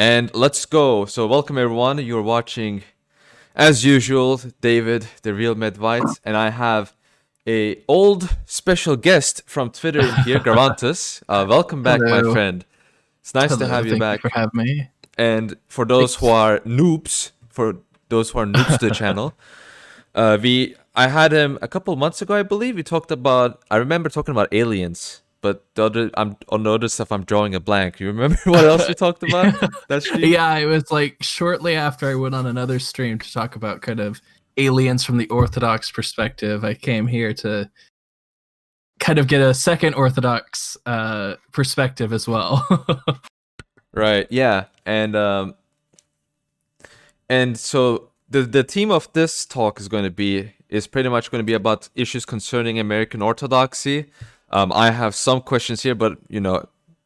And let's go. So welcome everyone. You're watching, as usual, David, the real Medvite, and I have a old special guest from Twitter in here, Gravantus. Welcome back, my Hello. friend. It's nice to have you Thank you back. for having me. And for those who Thanks. are noobs, to the channel, I had him a couple months ago, I believe. I remember talking about aliens, but on the other stuff, I'm drawing a blank. You remember what else we talked about? That stream? Yeah, it was like shortly after I went on another stream to talk about kind of aliens from the Orthodox perspective. I came here to kind of get a second Orthodox perspective as well. Right. Yeah. And so the theme of this talk is pretty much going to be about issues concerning American Orthodoxy. I have some questions here, but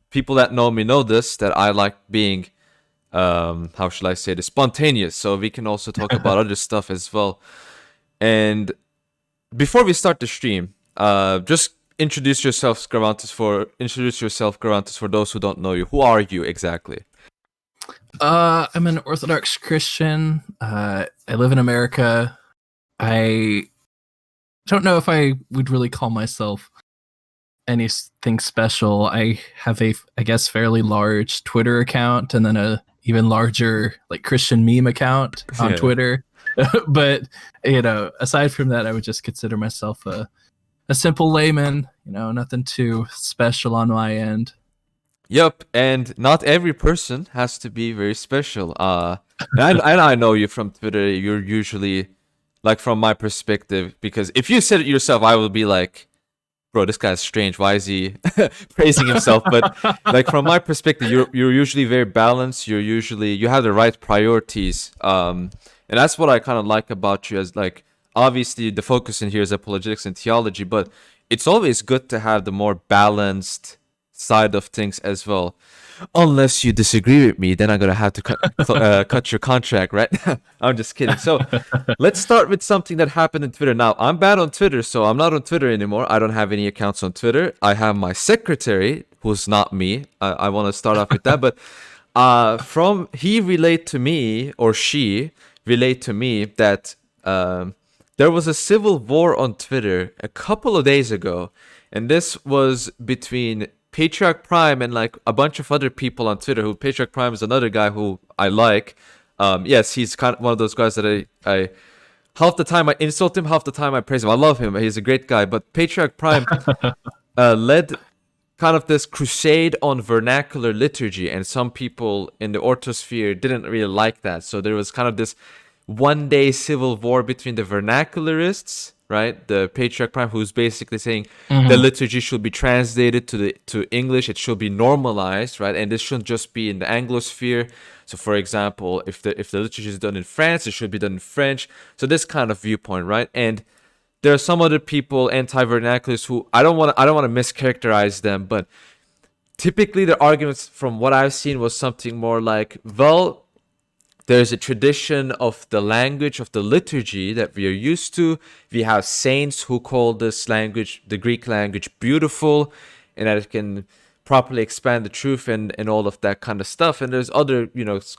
people that know me know this, that I like being how should I say this, spontaneous. So we can also talk about other stuff as well. And before we start the stream, just introduce yourself, Gravantus, for those who don't know you. Who are you exactly? I'm an Orthodox Christian. I live in America. I don't know if I would really call myself anything special. I have I guess, fairly large Twitter account and then a even larger like Christian meme account on Yeah. Twitter. But aside from that, I would just consider myself a simple layman. Nothing too special on my end. Yep, and not every person has to be very special. And I know you from Twitter. You're usually, like, from my perspective, because if you said it yourself, I would be like, bro, this guy's strange. Why is he praising himself? But like from my perspective, you're usually very balanced. You have the right priorities. And that's what I kind of like about you. As like, obviously the focus in here is apologetics and theology, but it's always good to have the more balanced side of things as well. Unless you disagree with me, then I'm gonna have to cut your contract, right? I'm just kidding. So let's start with something that happened in Twitter. Now, I'm bad on Twitter, so I'm not on Twitter anymore. I don't have any accounts on Twitter. I have my secretary, who's not me. I want to start off with that, but he relayed to me, or she relayed to me, that there was a civil war on Twitter a couple of days ago, and this was between Patriarch Prime and like a bunch of other people on Twitter. Who Patriarch Prime is another guy who I like. Yes, he's kind of one of those guys that I half the time I insult him, half the time I praise him. I love him. He's a great guy. But Patriarch Prime led kind of this crusade on vernacular liturgy, and some people in the orthosphere didn't really like that. So there was kind of this one-day civil war between the vernacularists, right? The Patriarch Prime, who's basically saying the liturgy should be translated to English. It should be normalized, right? And this shouldn't just be in the Anglosphere. So, for example, if the liturgy is done in France, it should be done in French. So this kind of viewpoint, right? And there are some other people, anti-vernacularists, who I don't want to mischaracterize them, but typically the arguments from what I've seen was something more like, well, there's a tradition of the language of the liturgy that we are used to. We have saints who call this language, the Greek language, beautiful, and that it can properly expand the truth and all of that kind of stuff. And there's other,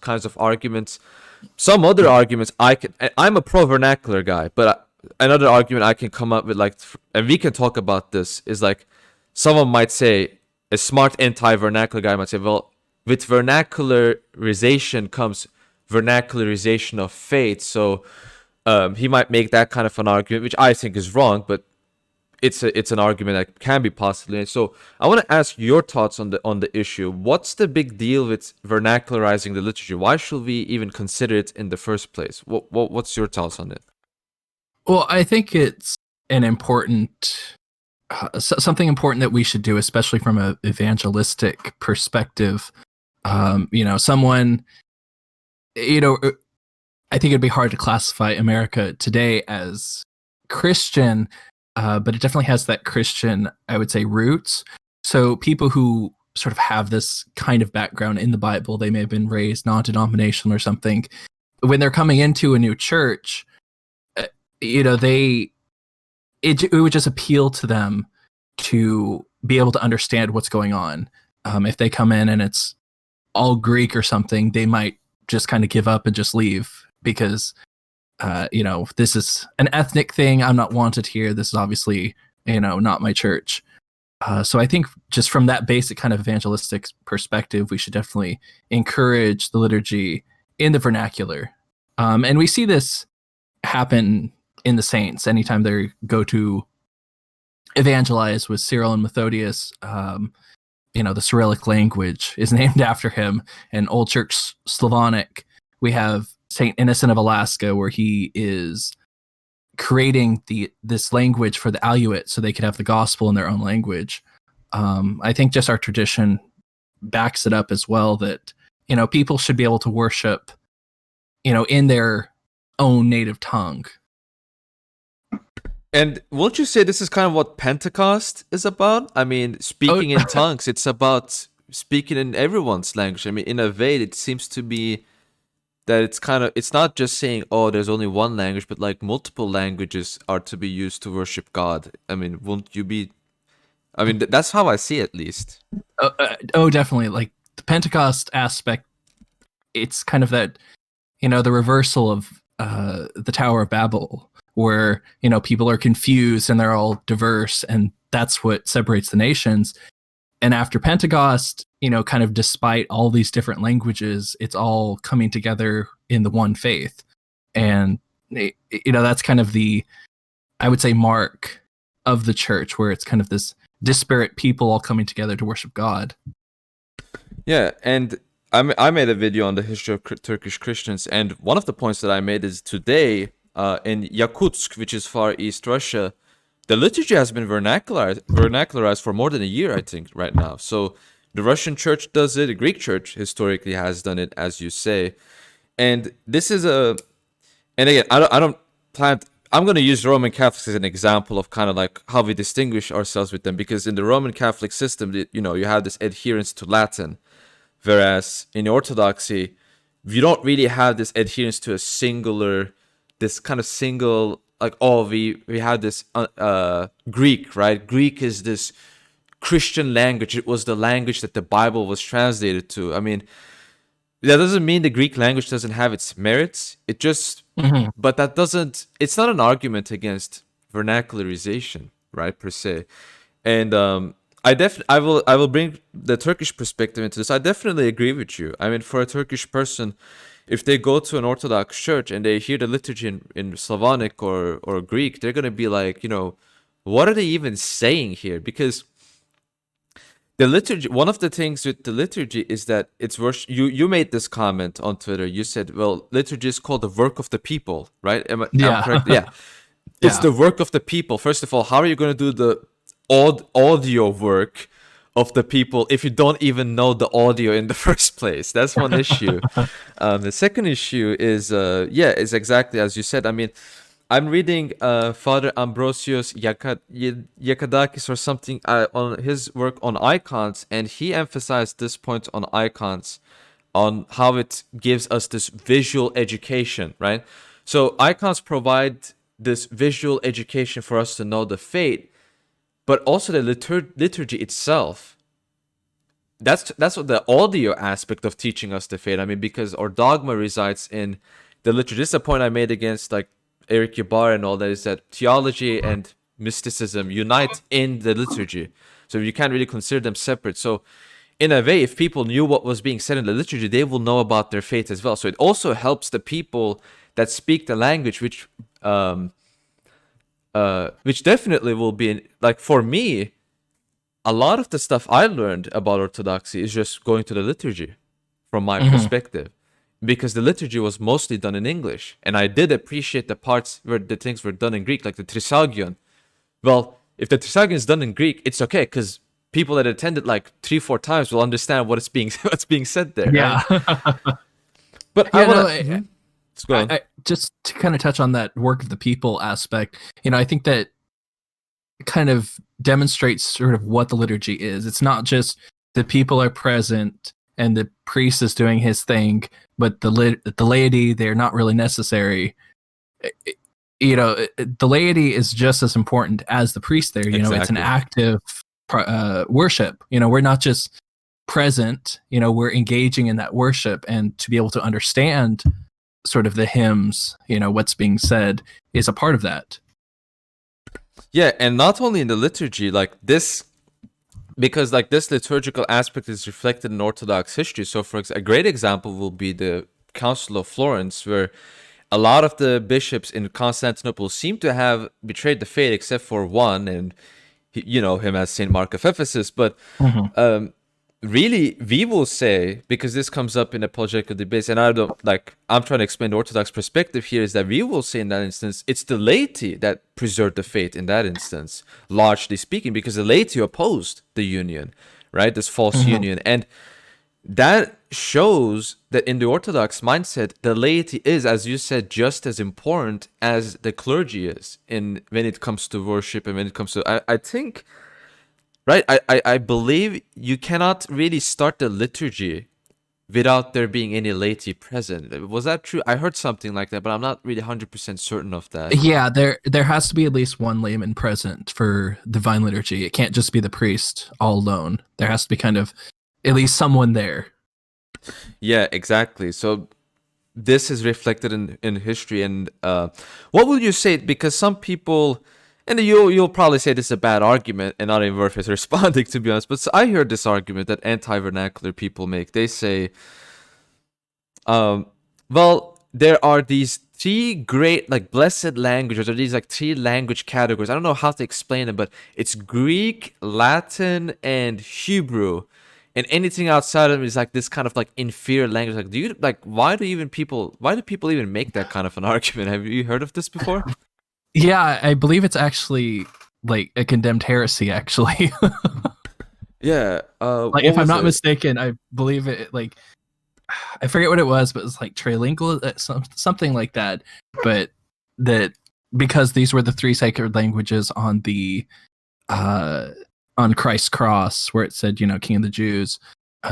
kinds of arguments. Some other arguments I'm a pro-vernacular guy, but another argument I can come up with, like, and we can talk about this, is like, someone might say, a smart anti-vernacular guy might say, well, with vernacularization comes vernacularization of faith. So he might make that kind of an argument, which I think is wrong, but it's an argument that can be possibly. So I want to ask your thoughts on the issue. What's the big deal with vernacularizing the liturgy? Why should we even consider it in the first place? What's your thoughts on it? Well, I think it's an important something important that we should do, especially from an evangelistic perspective. Someone. I think it'd be hard to classify America today as Christian, but it definitely has that Christian, I would say, roots. So people who sort of have this kind of background in the Bible, they may have been raised non-denominational or something. When they're coming into a new church, it would just appeal to them to be able to understand what's going on. If they come in and it's all Greek or something, they might just kind of give up and just leave because, this is an ethnic thing. I'm not wanted here. This is obviously, not my church. So I think just from that basic kind of evangelistic perspective, we should definitely encourage the liturgy in the vernacular. And we see this happen in the saints anytime they go to evangelize with Cyril and Methodius. The Cyrillic language is named after him, and Old Church Slavonic. We have Saint Innocent of Alaska, where he is creating this language for the Aleut so they could have the gospel in their own language. I think just our tradition backs it up as well, that people should be able to worship in their own native tongue. And won't you say this is kind of what Pentecost is about? I mean, speaking in tongues, it's about speaking in everyone's language. I mean, in a way, it seems to be that it's not just saying, oh, there's only one language, but like multiple languages are to be used to worship God. I mean, that's how I see it, at least. Definitely. Like the Pentecost aspect, it's kind of that, the reversal of the Tower of Babel, where, people are confused and they're all diverse, and that's what separates the nations. And after Pentecost, kind of despite all these different languages, it's all coming together in the one faith. And, that's kind of the, I would say, mark of the church, where it's kind of this disparate people all coming together to worship God. Yeah, and I made a video on the history of Turkish Christians, and one of the points that I made is today in Yakutsk, which is Far East Russia, the liturgy has been vernacularized for more than a year, I think, right now. So the Russian church does it, the Greek church historically has done it, as you say. And this is and again, I don't plan, I'm going to use Roman Catholics as an example of kind of like how we distinguish ourselves with them, because in the Roman Catholic system, you have this adherence to Latin, whereas in Orthodoxy, you don't really have this adherence to a singular, this kind of single, like, oh, we have this Greek, right? Greek is this Christian language. It was the language that the Bible was translated to. I mean, that doesn't mean the Greek language doesn't have its merits. It just, but that doesn't, it's not an argument against vernacularization, right, per se. And I will bring the Turkish perspective into this. I definitely agree with you. I mean, for a Turkish person, if they go to an Orthodox church and they hear the liturgy in Slavonic or Greek, they're going to be like, what are they even saying here? Because the liturgy, one of the things with the liturgy is that it's worship. You made this comment on Twitter. You said, well, liturgy is called the work of the people, right? Am I correct? Yeah. It's the work of the people. First of all, how are you going to do the audio work of the people if you don't even know the audio in the first place? That's one issue. The second issue is exactly as you said. I mean, I'm reading Father Ambrosius Yakadakis or something on his work on icons, and he emphasized this point on icons, on how it gives us this visual education, right? So icons provide this visual education for us to know the faith, but also the liturgy itself. That's what the audio aspect of teaching us the faith. I mean, because our dogma resides in the liturgy. This is a point I made against like Eric Yabar and all that, is that theology and mysticism unite in the liturgy. So you can't really consider them separate. So in a way, if people knew what was being said in the liturgy, they will know about their faith as well. So it also helps the people that speak the language, which definitely will be, like, for me, a lot of the stuff I learned about Orthodoxy is just going to the liturgy from my perspective, because the liturgy was mostly done in English, and I did appreciate the parts where the things were done in Greek, like the Trisagion. Well, if the Trisagion is done in Greek, it's okay, because people that attended like 3-4 times will understand what's being said there. Yeah. Right? But I just to kind of touch on that work of the people aspect, I think that kind of demonstrates sort of what the liturgy is. It's not just the people are present and the priest is doing his thing, but the laity, they're not really necessary. The laity is just as important as the priest there. Exactly. It's an active worship. We're not just present, we're engaging in that worship, and to be able to understand sort of the hymns, what's being said is a part of that. Yeah, and not only in the liturgy, like this, because like this liturgical aspect is reflected in Orthodox history. So, for example, a great example will be the Council of Florence, where a lot of the bishops in Constantinople seem to have betrayed the faith, except for one, and him as Saint Mark of Ephesus. But really, we will say, because this comes up in apologetical debates, and I'm trying to explain the Orthodox perspective here, is that we will say in that instance, it's the laity that preserved the faith in that instance, largely speaking, because the laity opposed the union, right? This false union. And that shows that in the Orthodox mindset, the laity is, as you said, just as important as the clergy is when it comes to worship and when it comes to, I think, right, I believe you cannot really start the liturgy without there being any laity present. Was that true? I heard something like that, but I'm not really 100% certain of that. Yeah, there has to be at least one layman present for divine liturgy. It can't just be the priest all alone. There has to be kind of at least someone there. Yeah, exactly. So this is reflected in history. And what will you say? Because some people, and you'll probably say this is a bad argument and not even worth it responding, to be honest. But so I heard this argument that anti-vernacular people make. They say, well, there are these three great, like, blessed languages, or these like three language categories. I don't know how to explain it, but it's Greek, Latin, and Hebrew. And anything outside of it is like this kind of like inferior language. Like, why do people even make that kind of an argument? Have you heard of this before? Yeah, I believe it's actually like a condemned heresy, actually. Yeah. Like, if I'm not mistaken, I believe it, like, I forget what it was, but it was like trilingual, something like that. But that because these were the three sacred languages on the on Christ's cross, where it said, King of the Jews,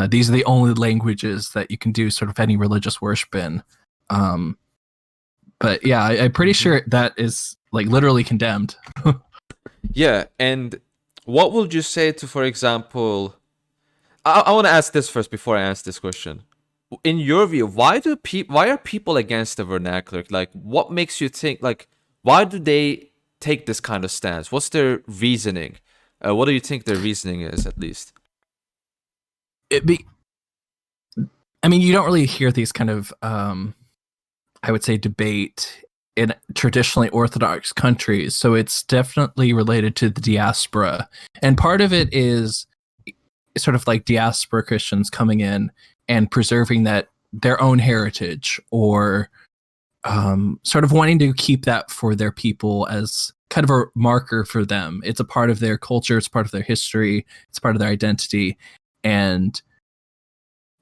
these are the only languages that you can do sort of any religious worship in. But yeah, I'm pretty sure that is like literally condemned. Yeah, and what would you say to, for example, I want to ask this first before I ask this question. In your view, why are people against the vernacular? Like, what makes you think, like, why do they take this kind of stance? What's their reasoning? What do you think their reasoning is, at least? I mean, you don't really hear these kind of, I would say, debate in traditionally Orthodox countries. So it's definitely related to the diaspora. And part of it is sort of like diaspora Christians coming in and preserving their own heritage, or sort of wanting to keep that for their people as kind of a marker for them. It's a part of their culture, it's part of their history, it's part of their identity. And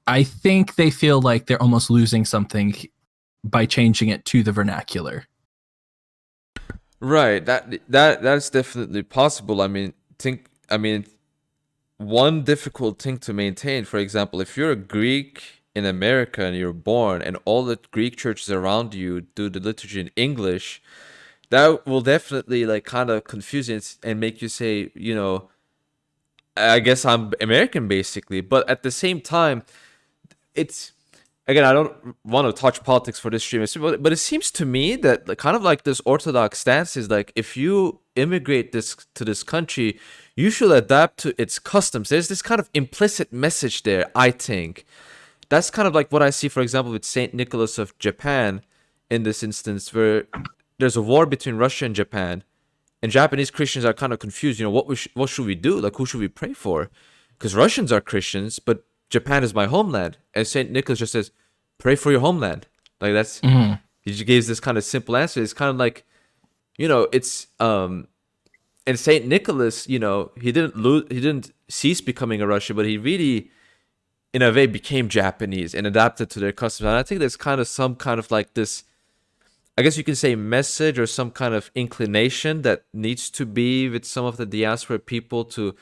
I think they feel like they're almost losing something by changing it to the vernacular. Right. That's definitely possible. One difficult thing to maintain, for example, if you're a Greek in America and you're born and all the Greek churches around you do the liturgy in English, that will definitely like kind of confuse you and make you say, I guess I'm American, basically. But at the same time, it's, again, I don't want to touch politics for this stream, but it seems to me that kind of like this Orthodox stance is like, if you immigrate to this country, you should adapt to its customs. There's this kind of implicit message there, I think. That's kind of like what I see, for example, with Saint Nicholas of Japan in this instance, where there's a war between Russia and Japan, and Japanese Christians are kind of confused. What should we do? Like, who should we pray for? Because Russians are Christians, but Japan is my homeland. And Saint Nicholas just says, pray for your homeland. Like, that's, he just gives this kind of simple answer. It's kind of like, it's, and Saint Nicholas, he didn't cease becoming a Russian, but he really, in a way, became Japanese and adapted to their customs. And I think there's kind of some kind of like this, I guess you can say, message or some kind of inclination that needs to be with some of the diaspora people to,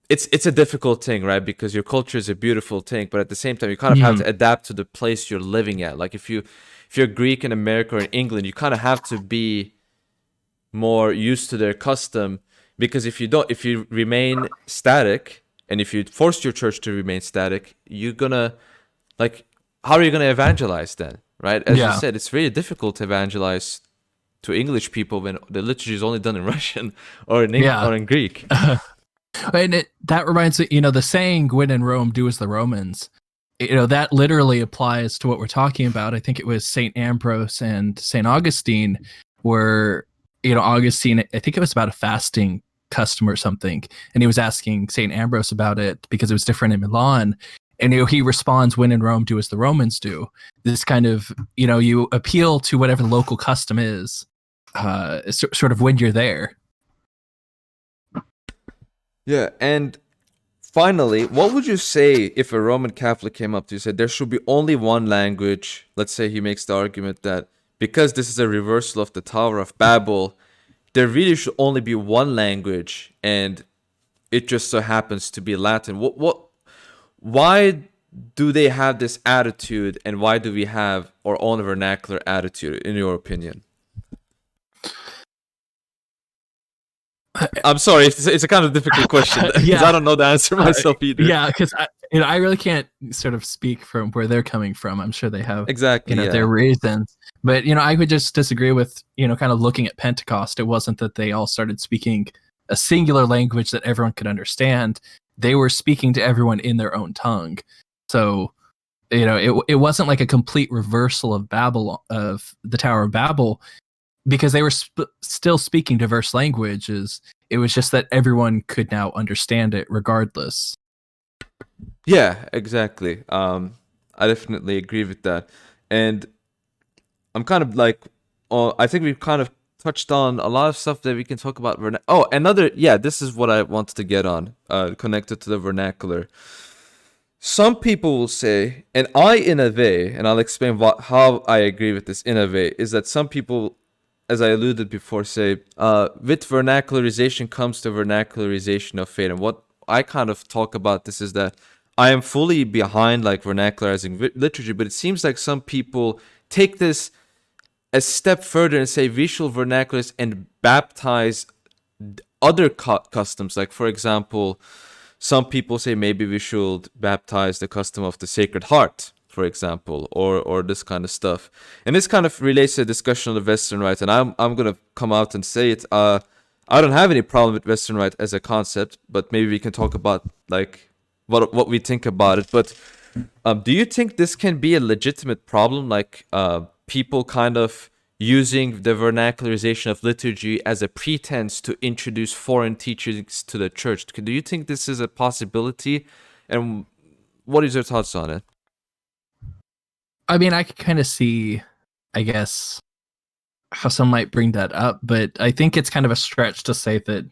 it's a difficult thing, right? Because your culture is a beautiful thing, but at the same time, you kind of have to adapt to the place you're living at. Like, if you're Greek in America or in England, you kind of have to be more used to their custom, because if you remain static, and if you force your church to remain static, you're gonna like, how are you gonna evangelize then, right? As you said, it's very difficult to evangelize to English people when the liturgy is only done in Russian or in Greek. And that reminds me, the saying "When in Rome, do as the Romans." That literally applies to what we're talking about. I think it was Saint Ambrose and Saint Augustine, where Augustine, I think it was about a fasting custom or something, and he was asking Saint Ambrose about it because it was different in Milan. And he responds, "When in Rome, do as the Romans do." This kind of, you appeal to whatever the local custom is, sort of when you're there. Yeah, and finally, what would you say if a Roman Catholic came up to you and said there should be only one language? Let's say he makes the argument that because this is a reversal of the Tower of Babel, there really should only be one language, and it just so happens to be Latin. Why do they have this attitude, and why do we have our own vernacular attitude, in your opinion? I'm sorry, it's a kind of difficult question because I don't know the answer myself either. Yeah, because I really can't sort of speak from where they're coming from. I'm sure they have their reasons, but I would just disagree with kind of looking at Pentecost. It wasn't that they all started speaking a singular language that everyone could understand. They were speaking to everyone in their own tongue. So it wasn't like a complete reversal of the Tower of Babel, because they were still speaking diverse languages. It was just that everyone could now understand it regardless. Yeah, exactly. I definitely agree with that. And I'm kind of like, I think we've kind of touched on a lot of stuff that we can talk about. This is what I wanted to get on, connected to the vernacular. Some people will say, and in a way, and I'll explain how I agree with this in a way, is that some people, as I alluded before, say, with vernacularization comes the vernacularization of faith. And what I kind of talk about this is that I am fully behind like vernacularizing liturgy, but it seems like some people take this a step further and say we should vernacularize and baptize other customs. Like, for example, some people say maybe we should baptize the custom of the Sacred Heart, for example, or this kind of stuff. And this kind of relates to a discussion on the Western Rite, and I'm gonna come out and say it. I don't have any problem with Western Rite as a concept, but maybe we can talk about like what we think about it. But do you think this can be a legitimate problem, like people kind of using the vernacularization of liturgy as a pretense to introduce foreign teachings to the church? Do you think this is a possibility? And what is your thoughts on it? I mean, I could kind of see, I guess, how some might bring that up, but I think it's kind of a stretch to say that,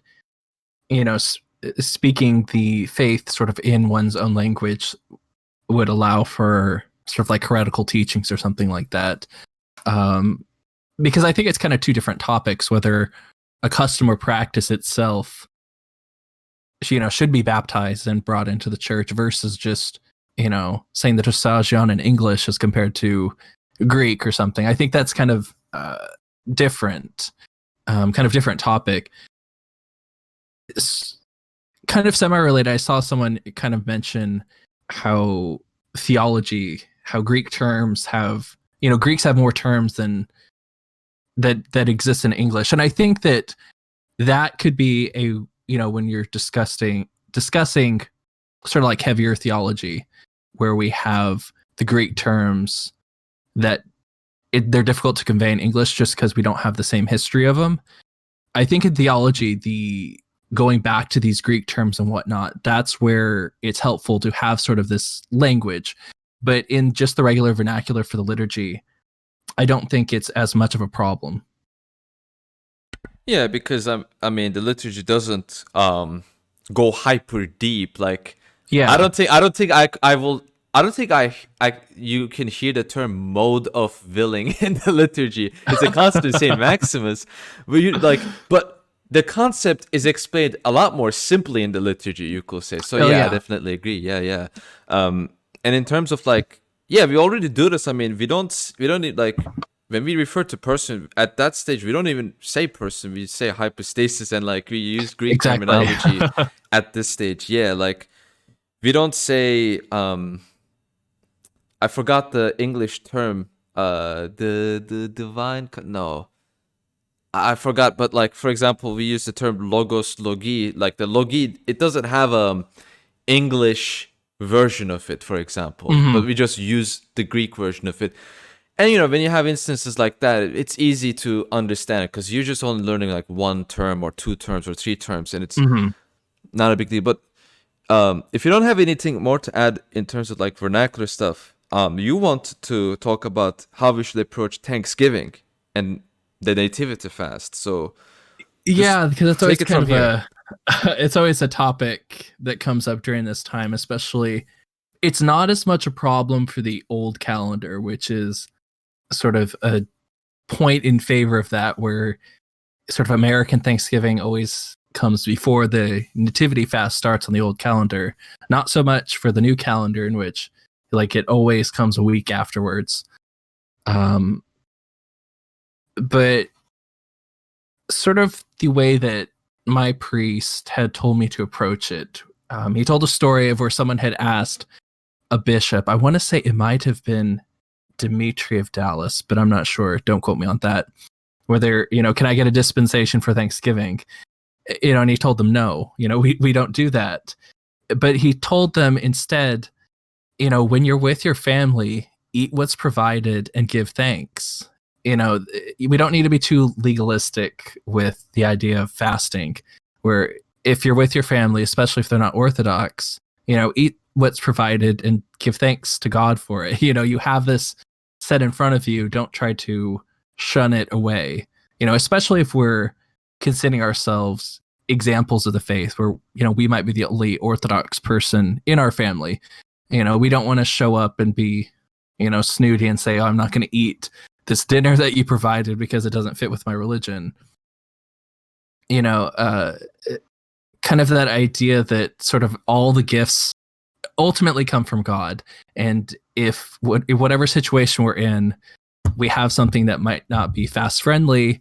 speaking the faith sort of in one's own language would allow for sort of like heretical teachings or something like that. Because I think it's kind of two different topics, whether a custom or practice itself, should be baptized and brought into the church versus just, saying the Dosagion in English as compared to Greek or something. I think that's kind of different topic. It's kind of semi-related. I saw someone kind of mention how theology, how Greek terms have, Greeks have more terms than that exist in English. And I think that could be when you're discussing sort of like heavier theology, where we have the Greek terms that they're difficult to convey in English just because we don't have the same history of them. I think in theology, the going back to these Greek terms and whatnot, that's where it's helpful to have sort of this language. But in just the regular vernacular for the liturgy, I don't think it's as much of a problem. Yeah, because I mean, the liturgy doesn't go hyper deep. Like, I don't think you can hear the term mode of willing in the liturgy. It's a constant Saint Maximus, but the concept is explained a lot more simply in the liturgy, you could say. So I definitely agree. Yeah. And in terms of we already do this. I mean, we don't need when we refer to person at that stage, we don't even say person, we say hypostasis, and we use Greek terminology at this stage. Yeah, we don't say I forgot the English term. The divine. No, I forgot. But like for example, we use the term logos logi. Like the logi, it doesn't have English version of it, for example, but we just use the Greek version of it. And when you have instances like that, it's easy to understand it because you're just only learning like one term or two terms or three terms, and it's not a big deal. But if you don't have anything more to add in terms of like vernacular stuff, you want to talk about how we should approach Thanksgiving and the Nativity fast. So yeah, because it's always kind of it's always a topic that comes up during this time, especially. It's not as much a problem for the old calendar, which is sort of a point in favor of that, where sort of American Thanksgiving always comes before the Nativity fast starts on the old calendar. Not so much for the new calendar, in which like it always comes a week afterwards. But sort of the way that my priest had told me to approach it, he told a story of where someone had asked a bishop, I want to say it might have been Dimitri of Dallas, but I'm not sure. Don't quote me on that. Whether, can I get a dispensation for Thanksgiving? And he told them, no, we don't do that. But he told them instead, when you're with your family, eat what's provided and give thanks. We don't need to be too legalistic with the idea of fasting, where if you're with your family, especially if they're not Orthodox, eat what's provided and give thanks to God for it. You have this set in front of you. Don't try to shun it away. Especially if we're considering ourselves examples of the faith, where we might be the only Orthodox person in our family. We don't want to show up and be snooty and say, oh, I'm not going to eat this dinner that you provided because it doesn't fit with my religion. Kind of that idea that sort of all the gifts ultimately come from God. And if whatever situation we're in, we have something that might not be fast friendly,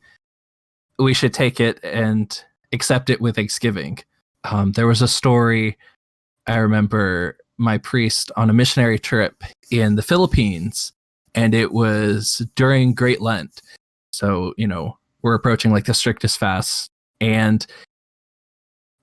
we should take it and accept it with thanksgiving. There was a story, I remember my priest on a missionary trip in the Philippines, and it was during Great Lent. So, we're approaching like the strictest fast, and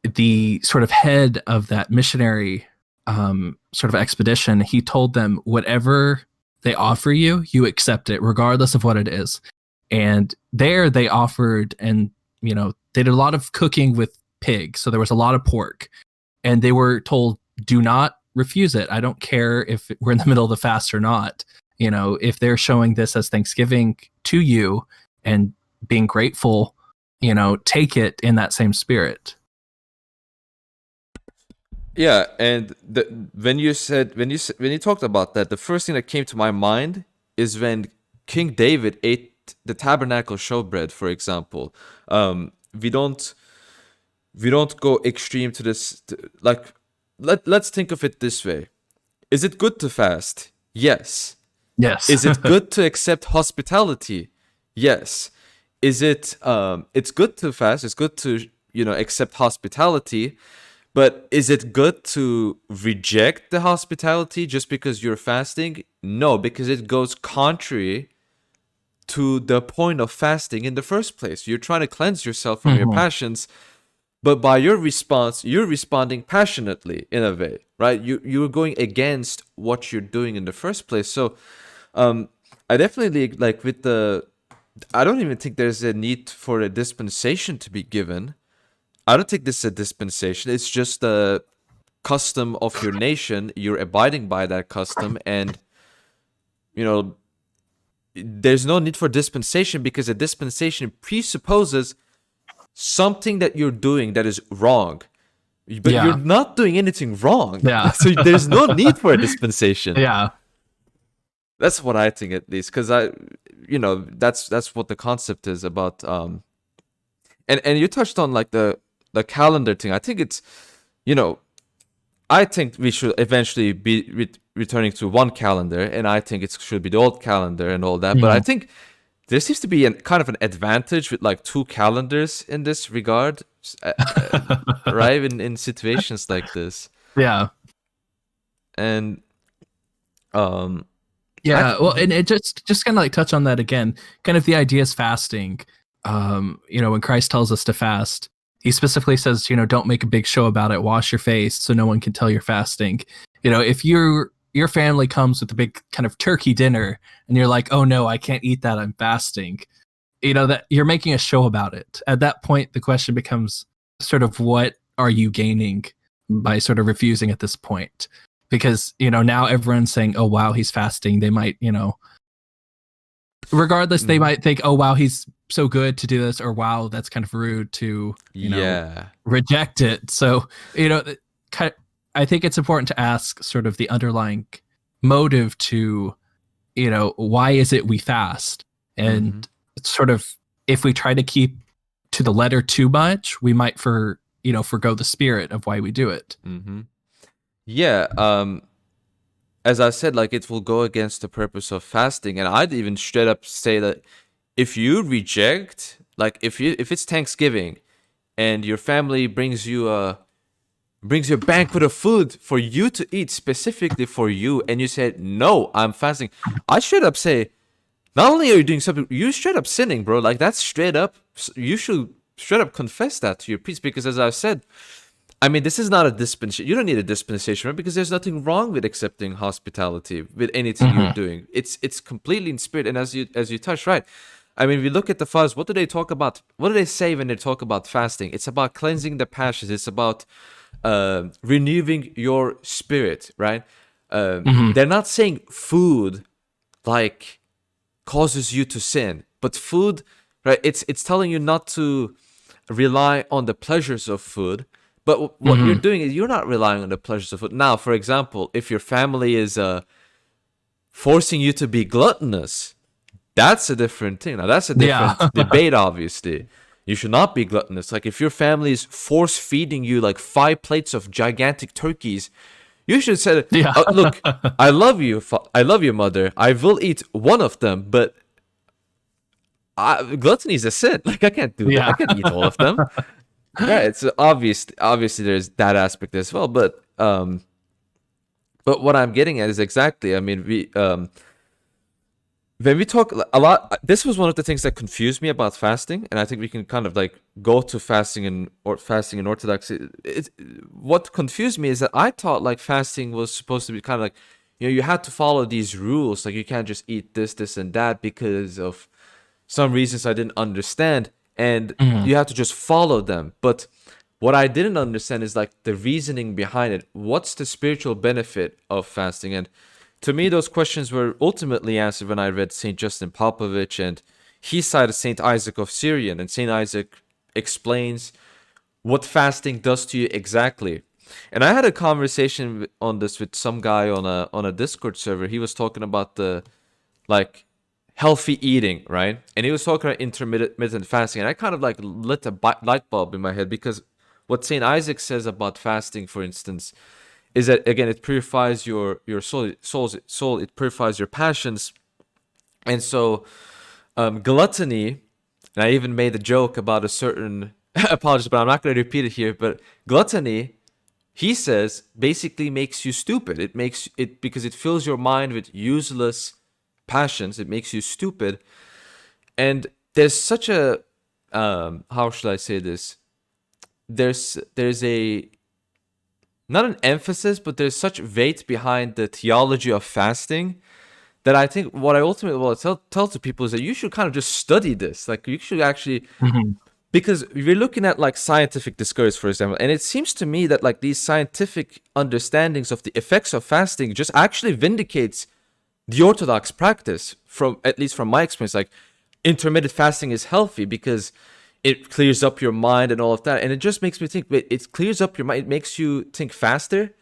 the sort of head of that missionary sort of expedition, he told them, whatever they offer you, you accept it regardless of what it is. And there they offered, and they did a lot of cooking with pig, so there was a lot of pork, and they were told, do not refuse it. I don't care if we're in the middle of the fast or not. If they're showing this as Thanksgiving to you and being grateful, take it in that same spirit. Yeah, and when you talked about that, the first thing that came to my mind is when King David ate the tabernacle showbread, for example. We don't go extreme to this. Let's think of it this way: is it good to fast? Yes. Yes. Is it good to accept hospitality? Yes. Is it? It's good to fast. It's good to accept hospitality. But is it good to reject the hospitality just because you're fasting? No, because it goes contrary to the point of fasting in the first place. You're trying to cleanse yourself from your passions, but by your response, you're responding passionately in a way, right? You're going against what you're doing in the first place. So I definitely like I don't even think there's a need for a dispensation to be given. I don't think this is a dispensation. It's just a custom of your nation. You're abiding by that custom, and there's no need for dispensation, because a dispensation presupposes something that you're doing that is wrong. But you're not doing anything wrong. Yeah. So there's no need for a dispensation. Yeah. That's what I think, at least, because that's what the concept is about. And you touched on like the calendar thing. I think it's, I think we should eventually be returning to one calendar, and I think it should be the old calendar and all that. But I think there seems to be kind of an advantage with like two calendars in this regard, right? In situations like this. Yeah. And um Yeah, well, and it just kind of like touch on that again. Kind of the idea is fasting. When Christ tells us to fast, he specifically says, don't make a big show about it. Wash your face so no one can tell you're fasting. If your family comes with a big kind of turkey dinner and you're like, oh no, I can't eat that, I'm fasting. That you're making a show about it. At that point, the question becomes sort of what are you gaining by sort of refusing at this point? Because now everyone's saying, oh wow, he's fasting. They might regardless they might think, oh wow, he's so good to do this, or wow, that's kind of rude to reject it. So I think it's important to ask sort of the underlying motive to why is it we fast, and sort of if we try to keep to the letter too much, we might forgo the spirit of why we do it. Yeah, as I said, like it will go against the purpose of fasting, and I'd even straight up say that if you reject, like if it's Thanksgiving, and your family brings you a banquet of food for you to eat specifically for you, and you said no, I'm fasting, I straight up say, not only are you doing something, you're straight up sinning, bro. Like that's straight up. You should straight up confess that to your priest, because as I've said, I mean, this is not a dispensation. You don't need a dispensation, right? Because there's nothing wrong with accepting hospitality with anything you're doing. It's completely in spirit. And as you touched, right? I mean, we look at the fathers. What do they talk about? What do they say when they talk about fasting? It's about cleansing the passions. It's about renewing your spirit, right? They're not saying food like causes you to sin, but food, right? It's telling you not to rely on the pleasures of food. But what you're doing is you're not relying on the pleasures of food. Now, for example, if your family is forcing you to be gluttonous, that's a different thing. Now, that's a different debate, obviously. You should not be gluttonous. Like, if your family is force feeding you like 5 plates of gigantic turkeys, you should say, look, I love you, mother. I will eat one of them, but gluttony is a sin. Like, I can't do that. I can't eat all of them. Yeah, it's obviously there's that aspect as well, but what I'm getting at is exactly, I mean, when we talk a lot, this was one of the things that confused me about fasting, and I think we can kind of like go to fasting and Orthodoxy. What confused me is that I thought like fasting was supposed to be kind of like, you had to follow these rules, like you can't just eat this and that because of some reasons I didn't understand. And you have to just follow them. But what I didn't understand is like the reasoning behind it. What's the spiritual benefit of fasting? And to me, those questions were ultimately answered when I read St. Justin Popovich, and he cited St. Isaac of Syrian, and St. Isaac explains what fasting does to you exactly. And I had a conversation on this with some guy on a Discord server. He was talking about the like healthy eating, right? And he was talking about intermittent fasting, and I kind of like lit a light bulb in my head, because what Saint Isaac says about fasting, for instance, is that again it purifies your soul, it purifies your passions, and so gluttony. And I even made a joke about a certain apologies, but I'm not going to repeat it here. But gluttony, he says, basically makes you stupid. It makes it because it fills your mind with useless passions. It makes you stupid. And there's such a how should I say this? There's a not an emphasis, but there's such weight behind the theology of fasting that I think what I ultimately will tell to people is that you should kind of just study this. Like you should actually, because we're looking at like scientific discourse, for example, and it seems to me that like these scientific understandings of the effects of fasting just actually vindicates the Orthodox practice, from at least from my experience. Like intermittent fasting is healthy because it clears up your mind and all of that, and it just makes me think. Wait, it clears up your mind. It makes you think faster.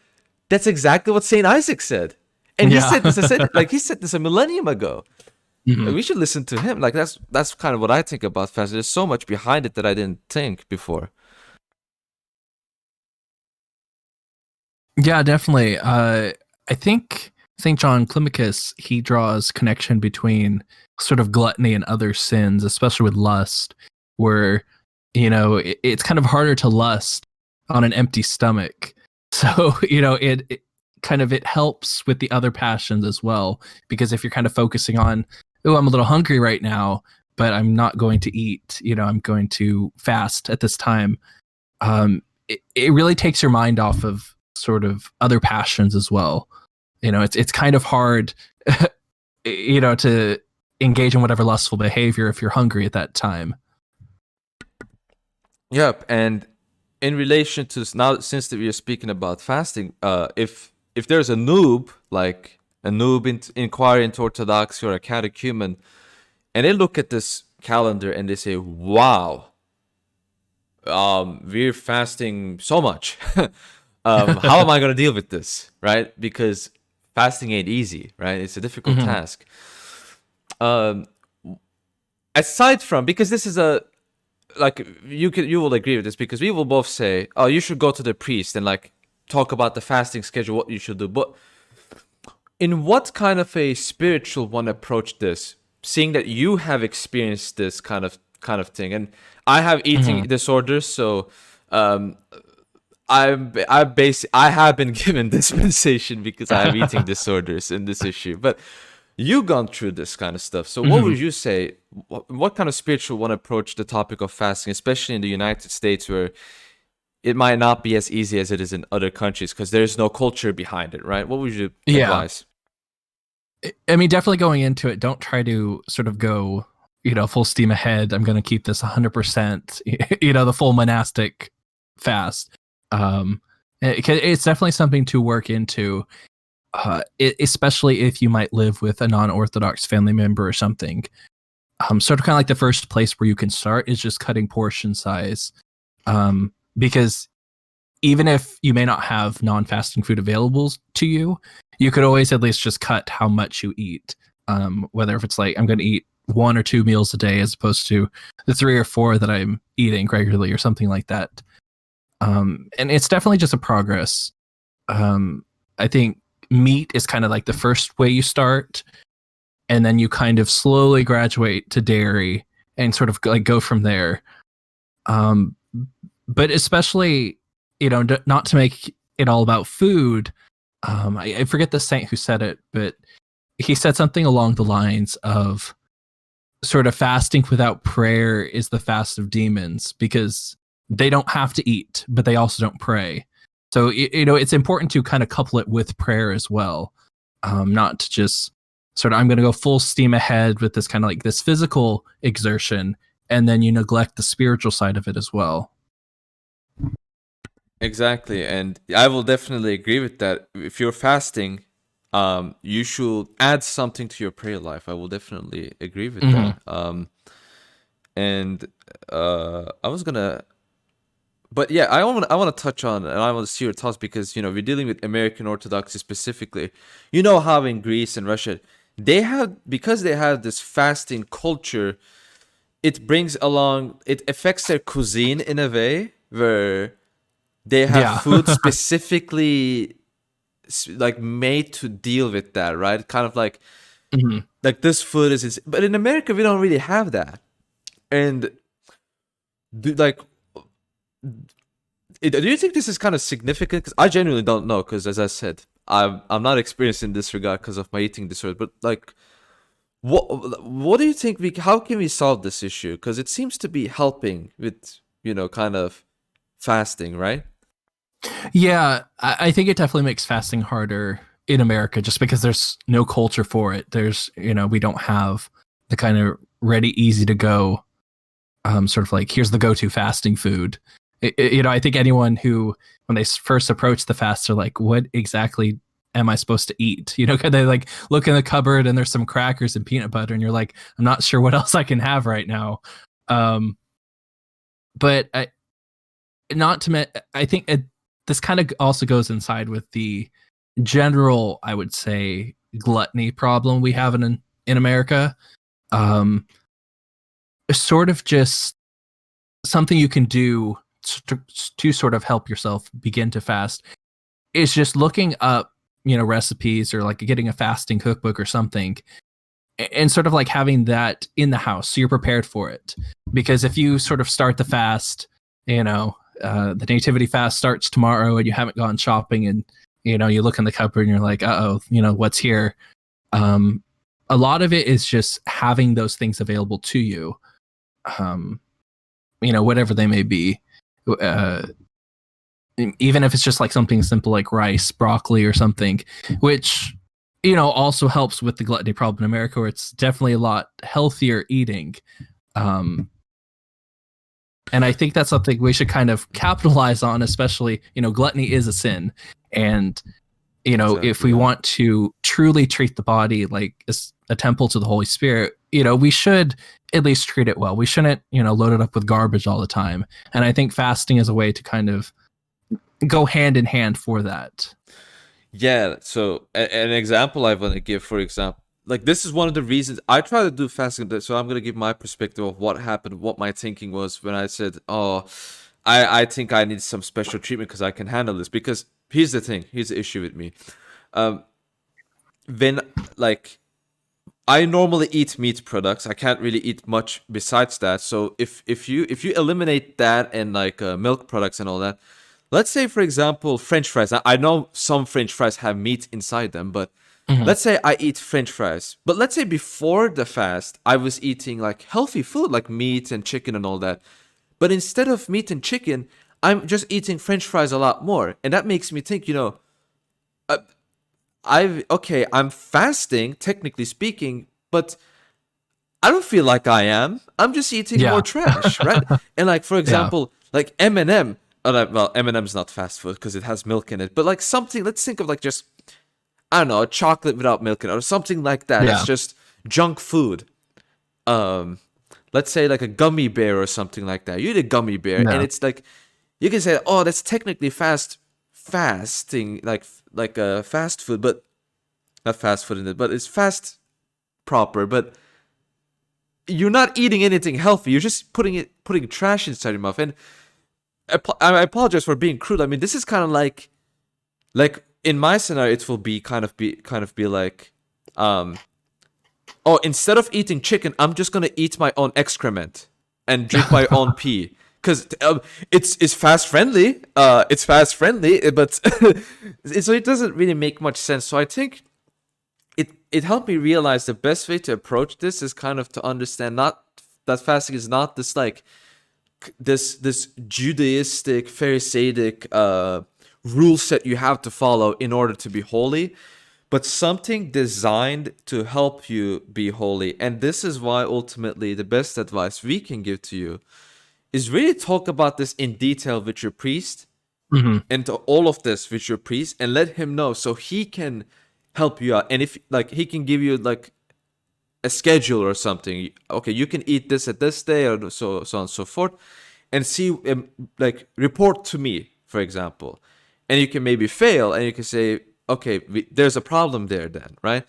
That's exactly what Saint Isaac said, and he said this. He said this a millennium ago. We should listen to him. Like that's kind of what I think about fasting. There's so much behind it that I didn't think before. Yeah, definitely. I think St. John Climacus, he draws connection between sort of gluttony and other sins, especially with lust, where, it's kind of harder to lust on an empty stomach. So, kind of it helps with the other passions as well, because if you're kind of focusing on, oh, I'm a little hungry right now, but I'm not going to eat, I'm going to fast at this time. It really takes your mind off of sort of other passions as well. It's kind of hard, to engage in whatever lustful behavior if you're hungry at that time. Yep, and in relation to now, since we are speaking about fasting, if there's a noob, like a noob inquiry into Orthodoxy or a catechumen, and they look at this calendar and they say, "Wow, we're fasting so much. How am I going to deal with this?" Right? Because fasting ain't easy, right? It's a difficult task. Aside from, because this is you will agree with this, because we will both say, "Oh, you should go to the priest and like talk about the fasting schedule, what you should do." But in what kind of a spiritual one approach this, seeing that you have experienced this kind of thing, and I have eating disorders, so I have been given dispensation because I have eating disorders in this issue. But you've gone through this kind of stuff. So what would you say? What kind of spiritual one approach the topic of fasting, especially in the United States, where it might not be as easy as it is in other countries because there's no culture behind it, right? What would you advise? I mean, definitely going into it, don't try to sort of go, full steam ahead. I'm going to keep this 100%, the full monastic fast. It's definitely something to work into, especially if you might live with a non-Orthodox family member or something. Sort of kind of like the first place where you can start is just cutting portion size. Because even if you may not have non-fasting food available to you, you could always at least just cut how much you eat. Whether if it's like, I'm going to eat 1 or 2 meals a day as opposed to the 3 or 4 that I'm eating regularly or something like that. And it's definitely just a progress. I think meat is kind of like the first way you start, and then you kind of slowly graduate to dairy and sort of like go from there. But especially, not to make it all about food. I forget the saint who said it, but he said something along the lines of sort of fasting without prayer is the fast of demons, because they don't have to eat, but they also don't pray. So, it's important to kind of couple it with prayer as well. Not to just sort of, I'm going to go full steam ahead with this kind of like this physical exertion, and then you neglect the spiritual side of it as well. Exactly, and I will definitely agree with that. If you're fasting, you should add something to your prayer life. I will definitely agree with that. I was gonna, but yeah, I want to touch on, and I want to see your thoughts, because we're dealing with American Orthodoxy specifically. How in Greece and Russia because they have this fasting culture, it affects their cuisine in a way where they have food specifically like made to deal with that, right? Kind of like like this food is, but in America we don't really have that. And do you think this is kind of significant? Because I genuinely don't know, because as I said, I'm not experienced in this regard because of my eating disorder. But like, what do you think how can we solve this issue? Because it seems to be helping with kind of fasting, right? Yeah, I think it definitely makes fasting harder in America, just because there's no culture for it. There's, we don't have the kind of ready, easy to go, sort of like, here's the go-to fasting food. I think anyone who, when they first approach the fast, are like, what exactly am I supposed to eat? They like look in the cupboard and there's some crackers and peanut butter, and you're like, I'm not sure what else I can have right now. But I think this kind of also goes inside with the general, I would say, gluttony problem we have in America. Sort of just something you can do to sort of help yourself begin to fast is just looking up, recipes, or like getting a fasting cookbook or something, and sort of like having that in the house so you're prepared for it. Because if you sort of start the fast, the nativity fast starts tomorrow and you haven't gone shopping in You know, you look in the cupboard and you're like, uh-oh, you know, what's here? A lot of it is just having those things available to you, you know, whatever they may be. Even if it's just like something simple like rice, broccoli, or something, which, you know, also helps with the gluttony problem in America, where it's definitely a lot healthier eating. And I think that's something we should kind of capitalize on, especially, you know, gluttony is a sin. And, you know, if we want to truly treat the body like a temple to the Holy Spirit, you know, we should at least treat it well. We shouldn't, you know, load it up with garbage all the time. And I think fasting is a way to kind of go hand in hand for that. Yeah, so an example I want to give, for example, like this is one of the reasons I try to do fasting. So I'm going to give my perspective of what happened, what my thinking was when I said, oh, I think I need some special treatment because I can handle this. Because here's the thing, here's the issue with me. When, like, I normally eat meat products. I can't really eat much besides that. So if you eliminate that and like milk products and all that, let's say, for example, French fries. I know some French fries have meat inside them, but let's say I eat French fries. But let's say before the fast, I was eating like healthy food, like meat and chicken and all that. But instead of meat and chicken, I'm just eating French fries a lot more. And that makes me think, you know, I'm fasting, technically speaking, but I don't feel like I am. I'm just eating more trash, right? And like, for example, like M&M. Well, M&M's not fast food because it has milk in it. But like something, let's think of like just, I don't know, a chocolate without milk in it or something like that. It's just junk food. Let's say like a gummy bear or something like that. You eat a gummy bear and it's like, you can say, oh, that's technically fasting, like a fast food, but not fast food in it, but it's fast proper. But you're not eating anything healthy. You're just putting trash inside your mouth. And I apologize for being crude. I mean, this is kind of like in my scenario, it will be kind of be like, oh, instead of eating chicken, I'm just gonna eat my own excrement and drink my own pee. Because it's fast friendly, but so it doesn't really make much sense. So I think it helped me realize the best way to approach this is kind of to understand not that fasting is not this like this Judaistic, Pharisaic rule set you have to follow in order to be holy, but something designed to help you be holy. And this is why ultimately the best advice we can give to you is really talk about this in detail with your priest, and to all of this with your priest, and let him know so he can help you out. And if like he can give you like a schedule or something, okay, you can eat this at this day, or so on and so forth, and see like report to me, for example, and you can maybe fail, and you can say, okay, there's a problem there then, right?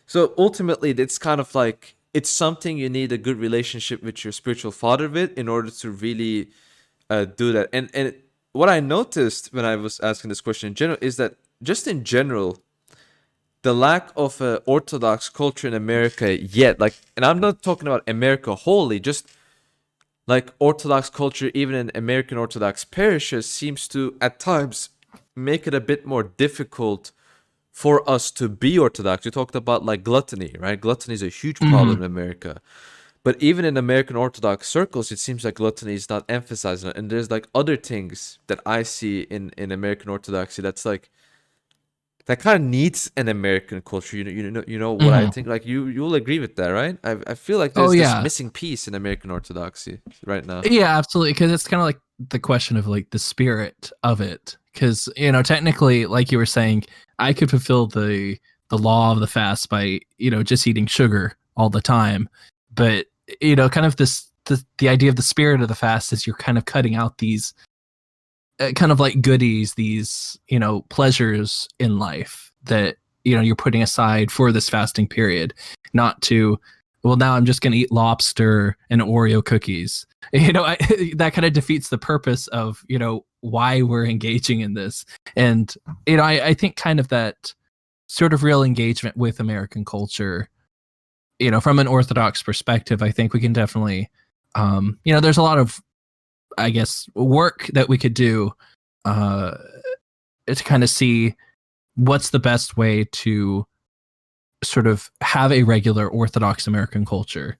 So ultimately, it's kind of like it's something you need a good relationship with your spiritual father with in order to really do that. And what I noticed when I was asking this question in general is that just in general, the lack of Orthodox culture in America yet, like, and I'm not talking about America wholly, just like Orthodox culture, even in American Orthodox parishes, seems to at times make it a bit more difficult for us to be Orthodox. You talked about like gluttony, right? Gluttony is a huge problem in America. But even in American Orthodox circles, it seems like gluttony is not emphasized. And there's like other things that I see in American Orthodoxy that's like, that kind of needs an American culture. You know what I think? Like you'll agree with that, right? I feel like there's this missing piece in American Orthodoxy right now. Yeah, absolutely. Because it's kind of like the question of like the spirit of it. Because, you know, technically, like you were saying, I could fulfill the law of the fast by, you know, just eating sugar all the time. But, you know, kind of the idea of the spirit of the fast is you're kind of cutting out these kind of like goodies, these, you know, pleasures in life that, you know, you're putting aside for this fasting period, not to, well, now I'm just going to eat lobster and Oreo cookies. You know, that kind of defeats the purpose of, you know, why we're engaging in this. And, you know, I think kind of that sort of real engagement with American culture, you know, from an Orthodox perspective, I think we can definitely, you know, there's a lot of, I guess, work that we could do to kind of see what's the best way to sort of have a regular Orthodox American culture,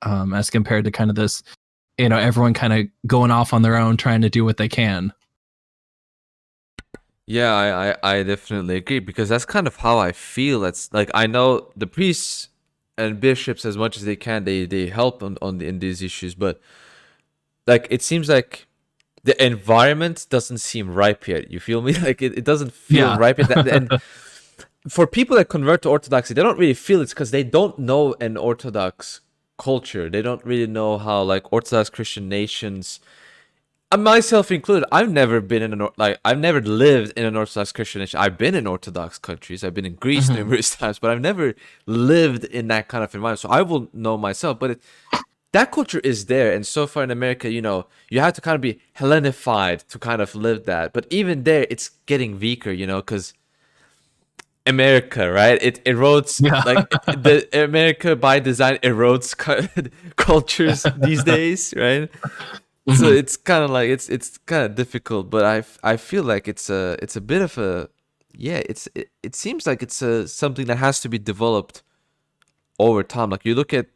as compared to kind of this, everyone kind of going off on their own, trying to do what they can. Yeah, I definitely agree, because that's kind of how I feel. It's like, I know the priests and bishops, as much as they can, they help in these issues, but like it seems like the environment doesn't seem ripe yet. You feel me? Like it doesn't feel ripe yet. And for people that convert to Orthodoxy, they don't really feel it's because they don't know an Orthodox culture. They don't really know how like Orthodox Christian nations, myself included, I've never been in I've never lived in an Orthodox Christian nation. I've been in Orthodox countries. I've been in Greece numerous times, but I've never lived in that kind of environment. So I will know myself, but that culture is there. And so far in America, you have to kind of be Hellenified to kind of live that. But even there, it's getting weaker, because America, right? It erodes, like the America by design erodes cultures these days, right? So it's kind of like it's kind of difficult, but I feel like it's a bit of a, it seems like it's something that has to be developed over time. Like you look at,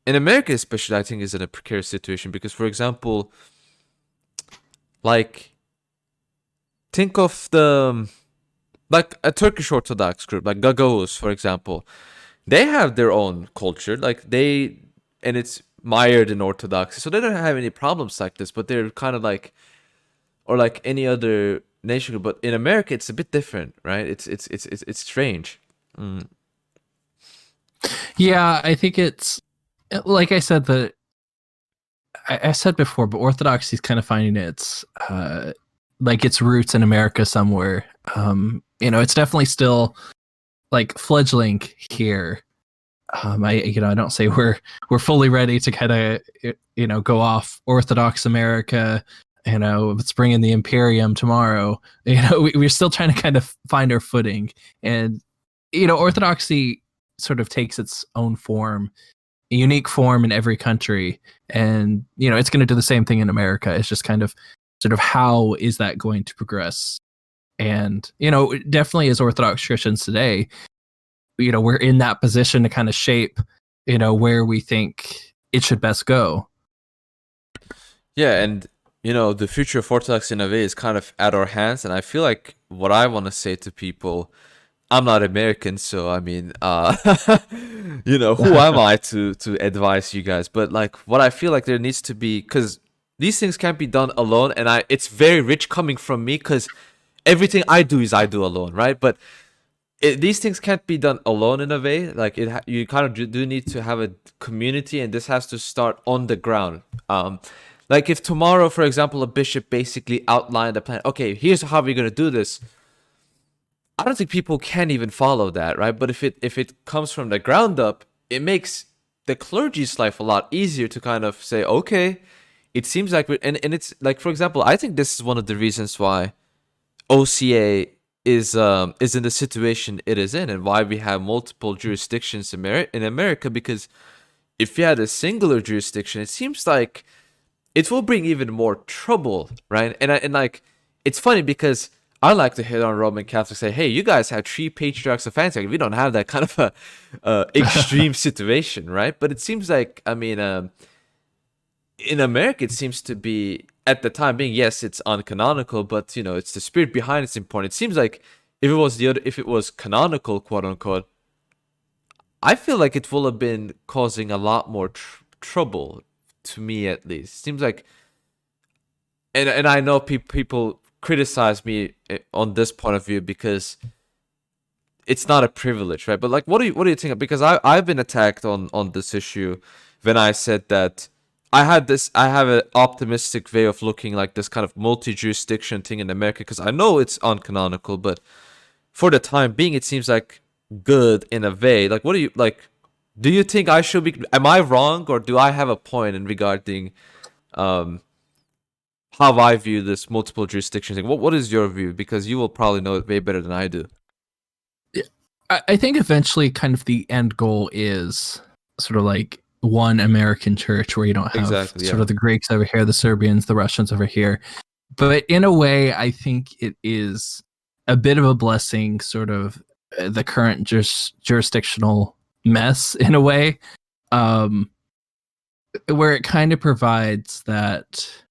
in America especially, I think is in a precarious situation, because for example, like think of like a Turkish Orthodox group like Gagavuz, for example. They have their own culture, and it's mired in Orthodoxy, so they don't have any problems like this, but they're kind of like, or like any other nation group. But in America it's a bit different, right? It's strange. Yeah, I think it's like I said, I said before, but Orthodoxy is kind of finding its like its roots in America somewhere. It's definitely still like fledgling here. I don't say we're fully ready to kind of go off Orthodox America. Let's bring in the Imperium tomorrow. We're still trying to kind of find our footing, and Orthodoxy sort of takes its own form, a unique form in every country, and it's going to do the same thing in America. It's just kind of sort of how is that going to progress, and definitely as Orthodox Christians today, we're in that position to kind of shape, where we think it should best go. Yeah, and the future of Orthodox in a way is kind of at our hands, and I feel like what I want to say to people, I'm not American, so I mean, who am I to advise you guys? But like, what I feel like there needs to be, because these things can't be done alone, and it's very rich coming from me, because everything I do alone, right? But these things can't be done alone in a way. Like you kind of do need to have a community, and this has to start on the ground. Like if tomorrow, for example, a bishop basically outlined a plan. Okay, here's how we're gonna do this. I don't think people can even follow that, right? But if it comes from the ground up, it makes the clergy's life a lot easier to kind of say, okay, it seems like and it's like, for example, I think this is one of the reasons why OCA is in the situation it is in, and why we have multiple jurisdictions in America, because if you had a singular jurisdiction, it seems like it will bring even more trouble, right? And like, it's funny because I like to hit on Roman Catholics, say, hey, you guys have 3 patriarchs of Antioch. We don't have that kind of a extreme situation, right? But it seems like, I mean, in America, it seems to be, at the time being, yes, it's uncanonical, but it's the spirit behind it's important. It seems like if it was canonical, quote unquote, I feel like it will have been causing a lot more trouble, to me at least. It seems like, and I know people criticize me on this point of view because it's not a privilege, right? But like, what do you think? Because I've been attacked on this issue when I said that I have an optimistic way of looking like this kind of multi-jurisdiction thing in America, because I know it's uncanonical, but for the time being, it seems like good in a way. Like, what do you like? Do you think I should be? Am I wrong, or do I have a point in regarding how I view this multiple jurisdiction thing? What is your view? Because you will probably know it way better than I do. I think eventually, kind of the end goal is sort of like one American church where you don't have sort of the Greeks over here, the Serbians, the Russians over here. But in a way, I think it is a bit of a blessing, sort of the current jurisdictional mess in a way, where it kind of provides that.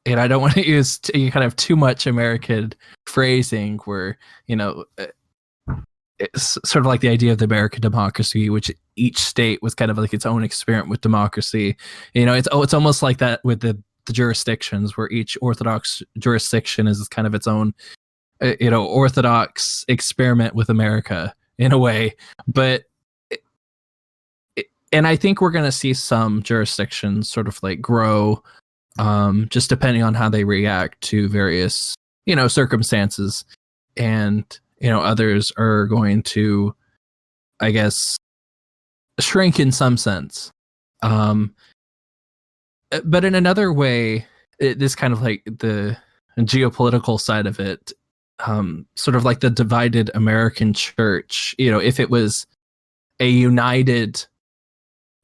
And I don't want to use kind of too much American phrasing, where it's sort of like the idea of the American democracy, which each state was kind of like its own experiment with democracy. It's almost like that with the jurisdictions, where each Orthodox jurisdiction is kind of its own, Orthodox experiment with America in a way. But and I think we're going to see some jurisdictions sort of like grow, just depending on how they react to various, circumstances, and others are going to, I guess, shrink in some sense. But in another way, this kind of like the geopolitical side of it, sort of like the divided American church, if it was a united,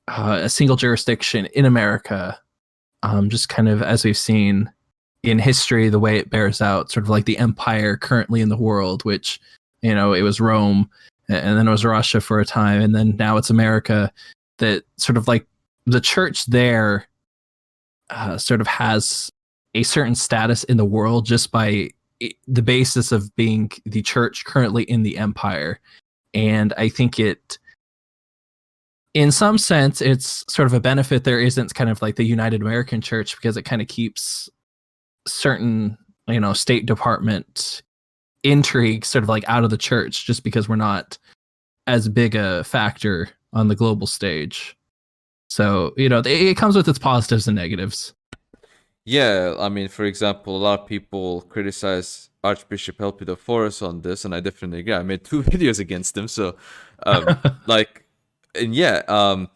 a single jurisdiction in America, just kind of as we've seen in history, the way it bears out, sort of like the empire currently in the world, which, it was Rome, and then it was Russia for a time, and then now it's America, that sort of like the church there sort of has a certain status in the world just by the basis of being the church currently in the empire. And I think in some sense, it's sort of a benefit there isn't kind of like the United American Church, because it kind of keeps certain, State Department intrigue sort of like out of the church, just because we're not as big a factor on the global stage. So, it comes with its positives and negatives. Yeah, I mean, for example, a lot of people criticize Archbishop Elpidophorus on this, and I definitely agree. I made 2 videos against him, so and yeah,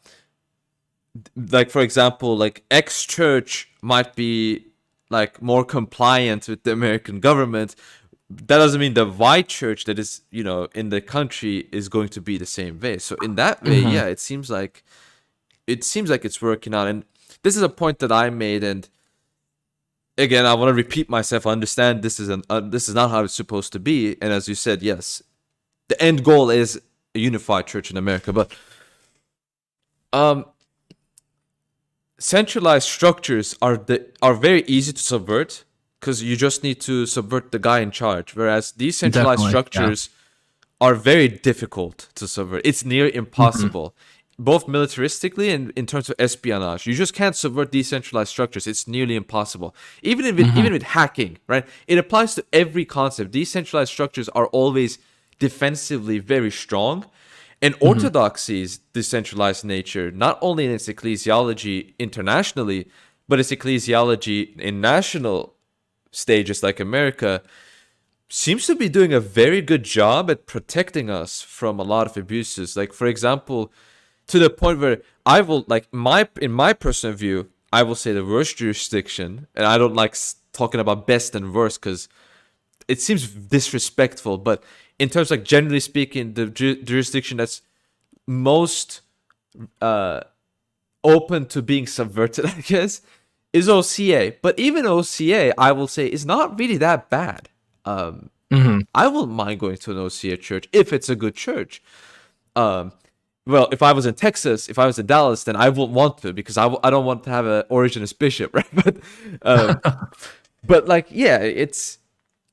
like for example, like X church might be like more compliant with the American government. That doesn't mean the Y church that is, in the country is going to be the same way. So in that way, yeah, it seems like it's working out. And this is a point that I made, and again, I want to repeat myself. I understand this is not how it's supposed to be. And as you said, yes, the end goal is a unified church in America, but centralized structures are very easy to subvert, because you just need to subvert the guy in charge. Whereas decentralized structures are very difficult to subvert. It's near impossible, both militaristically and in terms of espionage. You just can't subvert decentralized structures. It's nearly impossible. Even with hacking, right? It applies to every concept. Decentralized structures are always defensively very strong. And Orthodoxy's decentralized nature, not only in its ecclesiology internationally, but its ecclesiology in national stages like America, seems to be doing a very good job at protecting us from a lot of abuses. Like, for example, to the point where I will, like, in my personal view, I will say the worst jurisdiction, and I don't like talking about best and worst because it seems disrespectful, but in terms, like, generally speaking, the jurisdiction that's most open to being subverted, I guess, is OCA. But even OCA, I will say, is not really that bad. I wouldn't mind going to an OCA church if it's a good church. Well, if I was in Texas, if I was in Dallas, then I wouldn't want to, because I don't want to have an Origenist bishop, right? But like, yeah, it's.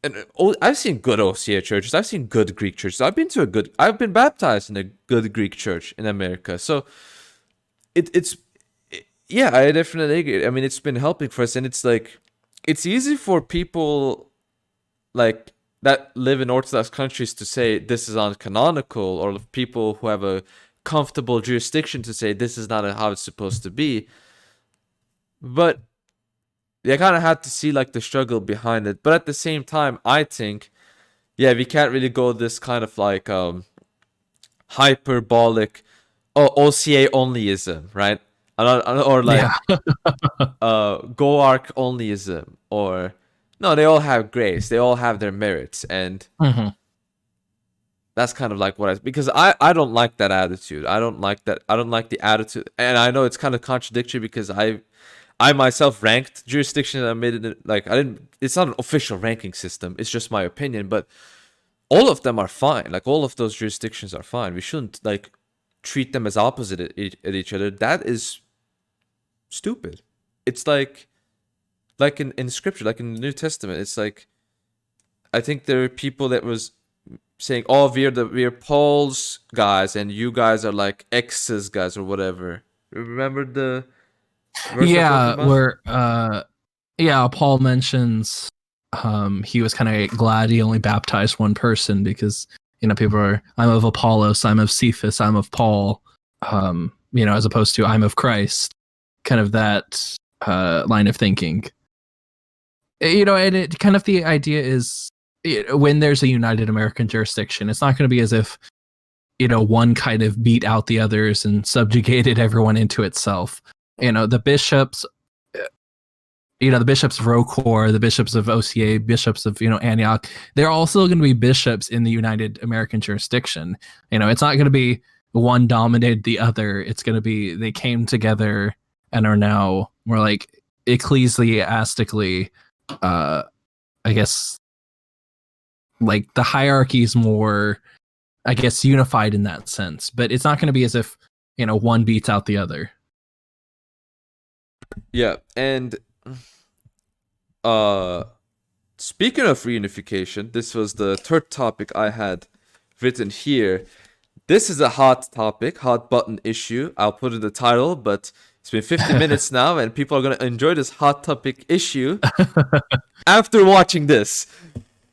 And I've seen good OCA churches. I've seen good Greek churches. I've been baptized in a good Greek church in America. So yeah, I definitely agree. I mean, it's been helping for us, and it's like, it's easy for people like that live in Orthodox countries to say this is uncanonical, or people who have a comfortable jurisdiction to say this is not how it's supposed to be. But they kind of had to see like the struggle behind it. But at the same time, I think, yeah, we can't really go this kind of like hyperbolic OCA onlyism, right? Or like Goark onlyism, or no, they all have grace, they all have their merits, and that's kind of like because I don't like that attitude. I don't like the attitude, and I know it's kind of contradictory because I myself ranked jurisdiction. I made it like I didn't. It's not an official ranking system. It's just my opinion. But all of them are fine. Like all of those jurisdictions are fine. We shouldn't like treat them as opposite at each other. That is stupid. It's like in scripture, like in the New Testament. It's like I think there are people that was saying, "Oh, we're Paul's guys, and you guys are like X's guys or whatever." Remember the verse I'm talking about? Where Paul mentions he was kind of glad he only baptized one person because people are, I'm of Apollos, I'm of Cephas, I'm of Paul, as opposed to I'm of Christ, kind of that line of thinking. And it kind of, the idea is when there's a united American jurisdiction, it's not going to be as if one kind of beat out the others and subjugated everyone into itself. The bishops, the bishops of Rocor, the bishops of OCA, bishops of Antioch, they're all still going to be bishops in the united American jurisdiction. It's not going to be one dominated the other. It's going to be they came together and are now more like ecclesiastically, I guess, like the hierarchy is more, I guess, unified in that sense. But it's not going to be as if one beats out the other. Yeah, and speaking of reunification, this was the third topic I had written here. This is a hot topic, hot button issue. I'll put in the title, but it's been 50 minutes now, and people are going to enjoy this hot topic issue after watching this.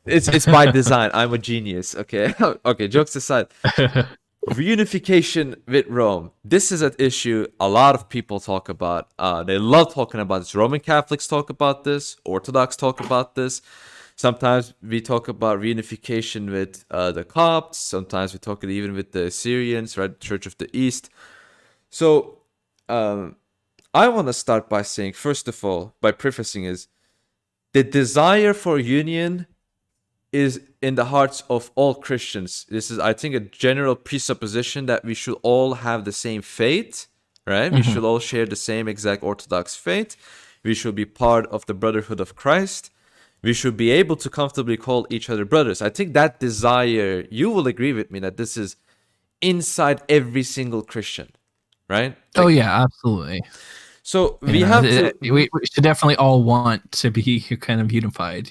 It's by design. I'm a genius, okay? Okay, jokes aside. Reunification with Rome. This is an issue a lot of people talk about. They love talking about this. Roman Catholics talk about this. Orthodox talk about this. Sometimes we talk about reunification with the Copts. Sometimes we talk even with the Assyrians, right? Church of the East. So I want to start by saying, first of all, by prefacing is, the desire for union is in the hearts of all Christians. This is, I think, a general presupposition that we should all have the same faith, right? We should all share the same exact Orthodox faith. We should be part of the brotherhood of Christ. We should be able to comfortably call each other brothers. I think that desire, you will agree with me that this is inside every single Christian, right? Oh yeah, absolutely. So we have to... We should definitely all want to be kind of unified,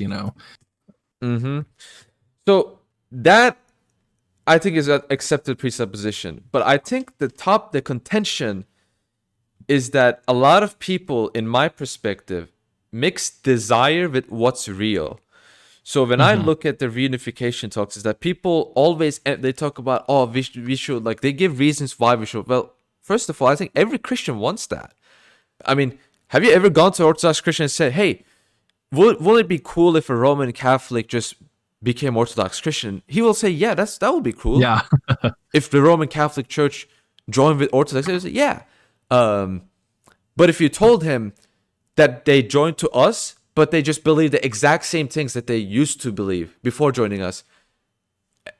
So that, I think, is an accepted presupposition. But I think the contention is that a lot of people, in my perspective, mix desire with what's real. So when I look at the reunification talks, is that people always, they talk about, oh, we should, like, they give reasons why we should. Well, first of all, I think every Christian wants that. I mean, have you ever gone to an Orthodox Christian and said, hey, will it be cool if a Roman Catholic just became Orthodox Christian? He will say, yeah, that would be cool. Yeah. If the Roman Catholic Church joined with Orthodox, he would say, yeah. But if you told him that they joined to us, but they just believe the exact same things that they used to believe before joining us,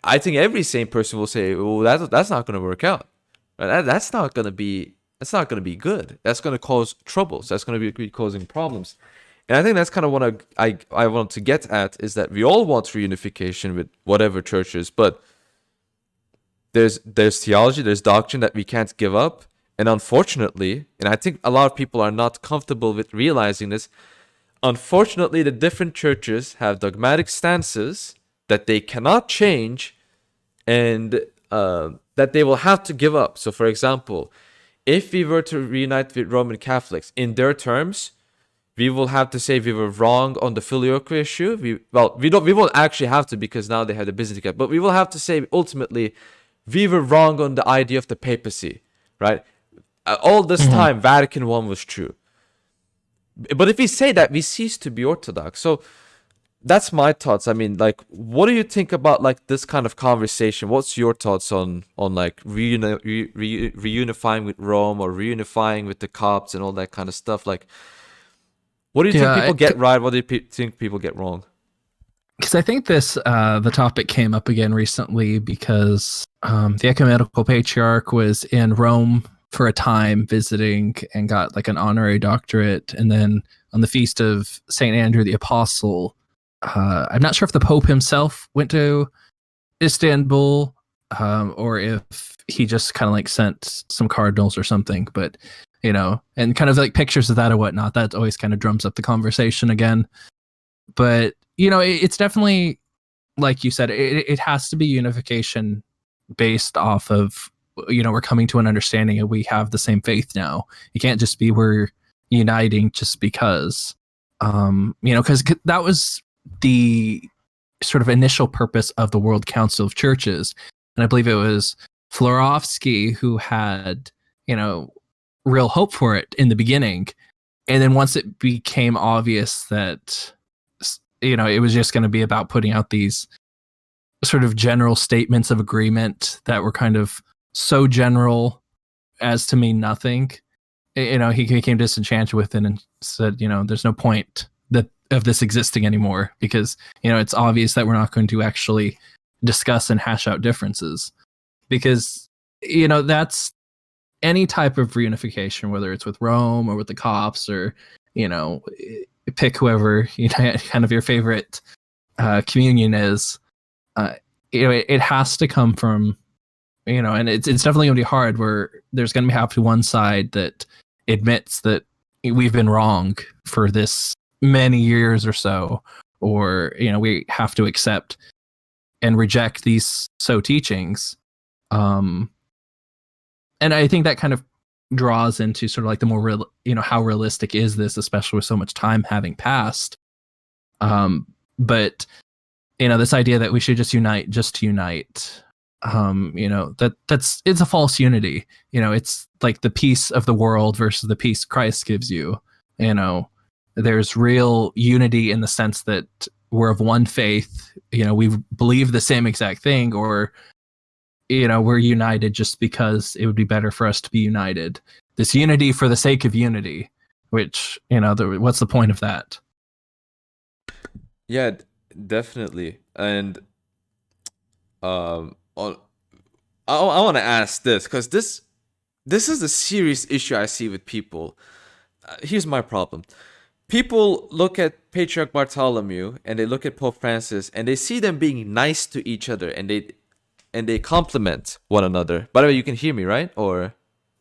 I think every sane person will say, well, that's not going to work out. Right? That's not going to be good. That's going to cause troubles. That's going to be causing problems. And I think that's kind of what I want to get at, is that we all want reunification with whatever churches, but there's theology, there's doctrine that we can't give up. And unfortunately, and I think a lot of people are not comfortable with realizing this, unfortunately, the different churches have dogmatic stances that they cannot change and that they will have to give up. So, for example, if we were to reunite with Roman Catholics, in their terms, we will have to say we were wrong on the filioque issue. We won't actually have to, because now they have the Byzantine, but we will have to say ultimately we were wrong on the idea of the papacy, right? All this time, Vatican I was true. But if we say that, we cease to be Orthodox. So that's my thoughts. I mean, like, what do you think about like this kind of conversation? What's your thoughts on like reunifying with Rome or reunifying with the Copts and all that kind of stuff? Like, what do you think people get right? What do you think people get wrong? Because I think the topic came up again recently because the ecumenical patriarch was in Rome for a time visiting and got like an honorary doctorate. And then on the feast of St. Andrew the Apostle, I'm not sure if the Pope himself went to Istanbul, or if he just kind of like sent some cardinals or something, but and kind of like pictures of that or whatnot, that always kind of drums up the conversation again. But it's definitely, like you said, it has to be unification based off of we're coming to an understanding and we have the same faith now. It can't just be we're uniting just because because that was the sort of initial purpose of the World Council of Churches. And I believe it was Florovsky who had, real hope for it in the beginning. And then once it became obvious that, it was just going to be about putting out these sort of general statements of agreement that were kind of so general as to mean nothing, he became disenchanted with it and said, there's no point of this existing anymore, because it's obvious that we're not going to actually discuss and hash out differences, because that's any type of reunification, whether it's with Rome or with the Copts, or pick whoever kind of your favorite communion is. It has to come from and it's definitely going to be hard, where there's going to have to one side that admits that we've been wrong for this many years or so, or we have to accept and reject these teachings, and I think that kind of draws into sort of like the more real, how realistic is this, especially with so much time having passed. But this idea that we should just unite to unite, it's a false unity. It's like the peace of the world versus the peace Christ gives you. There's real unity in the sense that we're of one faith, we believe the same exact thing, or we're united just because it would be better for us to be united. This unity for the sake of unity, which what's the point of that? Yeah, definitely. And I want to ask this, because this is a serious issue I see with people. Here's my problem. People look at Patriarch Bartholomew and they look at Pope Francis and they see them being nice to each other, and they compliment one another. By the way, you can hear me, right? Or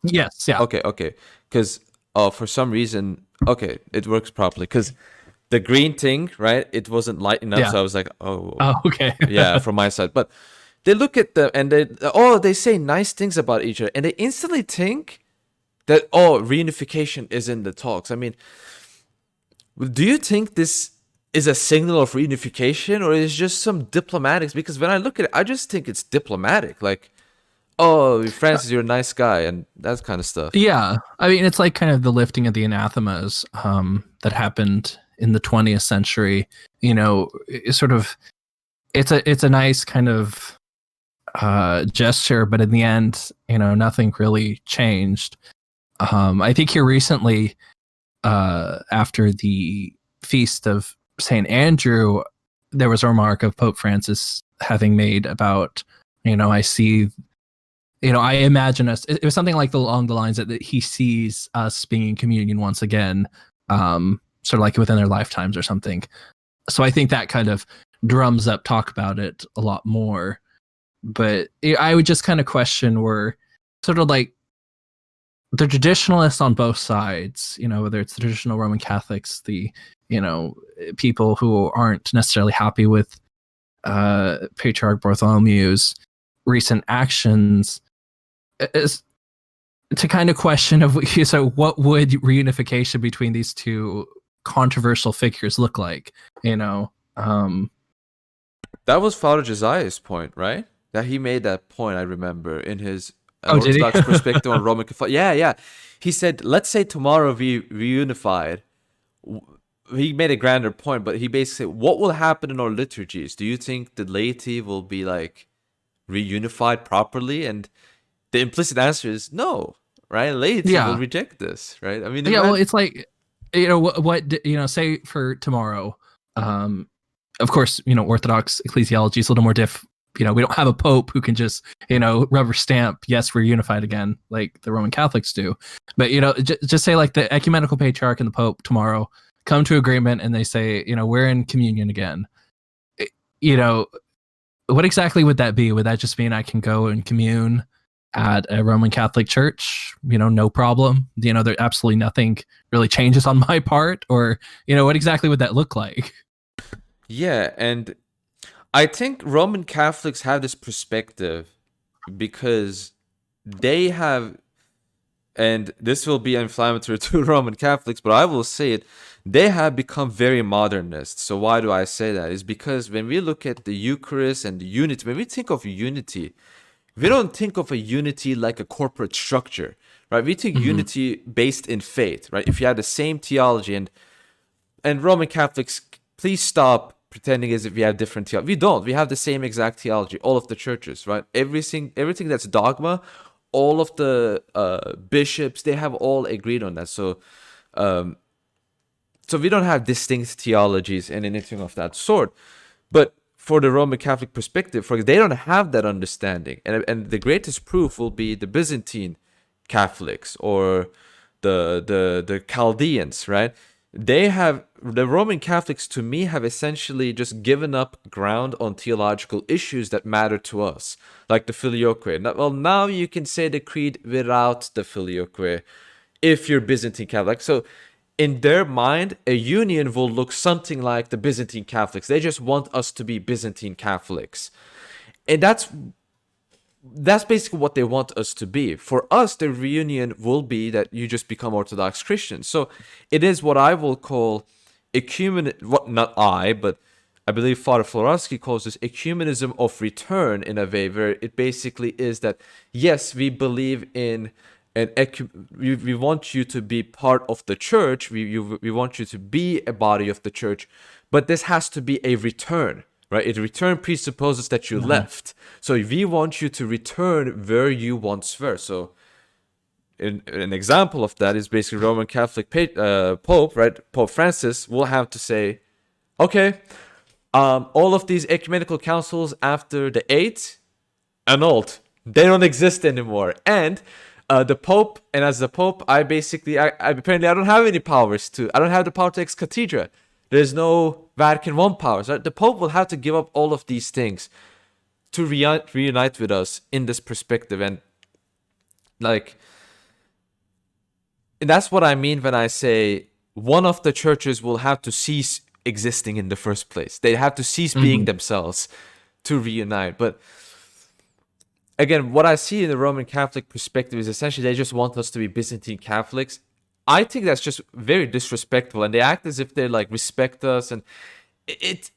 yes, yeah. Okay. Because for some reason, it works properly. Because the green thing, right? It wasn't light enough, so I was like, oh, okay, yeah, from my side. But they look at them and they say nice things about each other, and they instantly think that reunification is in the talks. I mean, do you think this is a signal of reunification, or is it just some diplomatics? Because when I look at it, I just think it's diplomatic. Like, Francis, you're a nice guy, and that kind of stuff. Yeah, I mean, it's like kind of the lifting of the anathemas that happened in the 20th century. It's sort of it's a nice kind of gesture, but in the end, nothing really changed. I think here recently, after the feast of St. Andrew, there was a remark of Pope Francis having made about, I see, I imagine us, it was something like along the lines that he sees us being in communion once again, sort of like within their lifetimes or something. So I think that kind of drums up talk about it a lot more. But I would just kind of question where sort of like the traditionalists on both sides, whether it's the traditional Roman Catholics, the, people who aren't necessarily happy with Patriarch Bartholomew's recent actions, is to kind of question so what would reunification between these two controversial figures look like? That was Father Josiah's point, right? That he made that point, I remember, in his Orthodox perspective on Roman Catholic. Yeah. He said, let's say tomorrow we reunified. He made a grander point, but he basically said, what will happen in our liturgies? Do you think the laity will be like reunified properly? And the implicit answer is no, right? Laity will reject this, right? I mean, well, it's like, what say for tomorrow. Of course, Orthodox ecclesiology is a little more we don't have a pope who can just, rubber stamp, yes, we're unified again, like the Roman Catholics do. But, just say like the ecumenical patriarch and the pope tomorrow come to agreement and they say, we're in communion again. What exactly would that be? Would that just mean I can go and commune at a Roman Catholic church, no problem? There absolutely nothing really changes on my part? Or, what exactly would that look like? Yeah, and I think Roman Catholics have this perspective because they have, and this will be inflammatory to Roman Catholics, but I will say it, they have become very modernist. So why do I say that? Is because when we look at the Eucharist and the unity, when we think of unity, we don't think of a unity like a corporate structure, right? We think unity based in faith, right? If you have the same theology, and Roman Catholics, please stop pretending as if we have different theology. We don't. We have the same exact theology, all of the churches, right? Everything that's dogma, all of the bishops, they have all agreed on that. So we don't have distinct theologies and anything of that sort. But for the Roman Catholic perspective, they don't have that understanding. And the greatest proof will be the Byzantine Catholics or the Chaldeans, right? The Roman Catholics, to me, have essentially just given up ground on theological issues that matter to us, like the Filioque. Well, now you can say the creed without the Filioque if you're Byzantine Catholic. So in their mind, a union will look something like the Byzantine Catholics. They just want us to be Byzantine Catholics. And that's basically what they want us to be. For us, the reunion will be that you just become Orthodox Christians. So it is what I will call not I, but I believe Father Florovsky calls this ecumenism of return, in a way where it basically is that, yes, we believe in we want you to be part of the church. We want you to be a body of the church, but this has to be a return. Right? A return presupposes that you left. So we want you to return where you once were. So an example of that is basically Roman Catholic Pope, right? Pope Francis will have to say, okay, all of these ecumenical councils after the 8th, annulled. They don't exist anymore. And the Pope, and as the Pope, I apparently I don't have any powers I don't have the power to ex cathedra. There's no Vatican I powers. Right? The Pope will have to give up all of these things to reunite with us in this perspective. And that's what I mean when I say one of the churches will have to cease existing in the first place. They have to cease being themselves to reunite. But again, what I see in the Roman Catholic perspective is essentially they just want us to be Byzantine Catholics. I think that's just very disrespectful, and they act as if they respect us, and it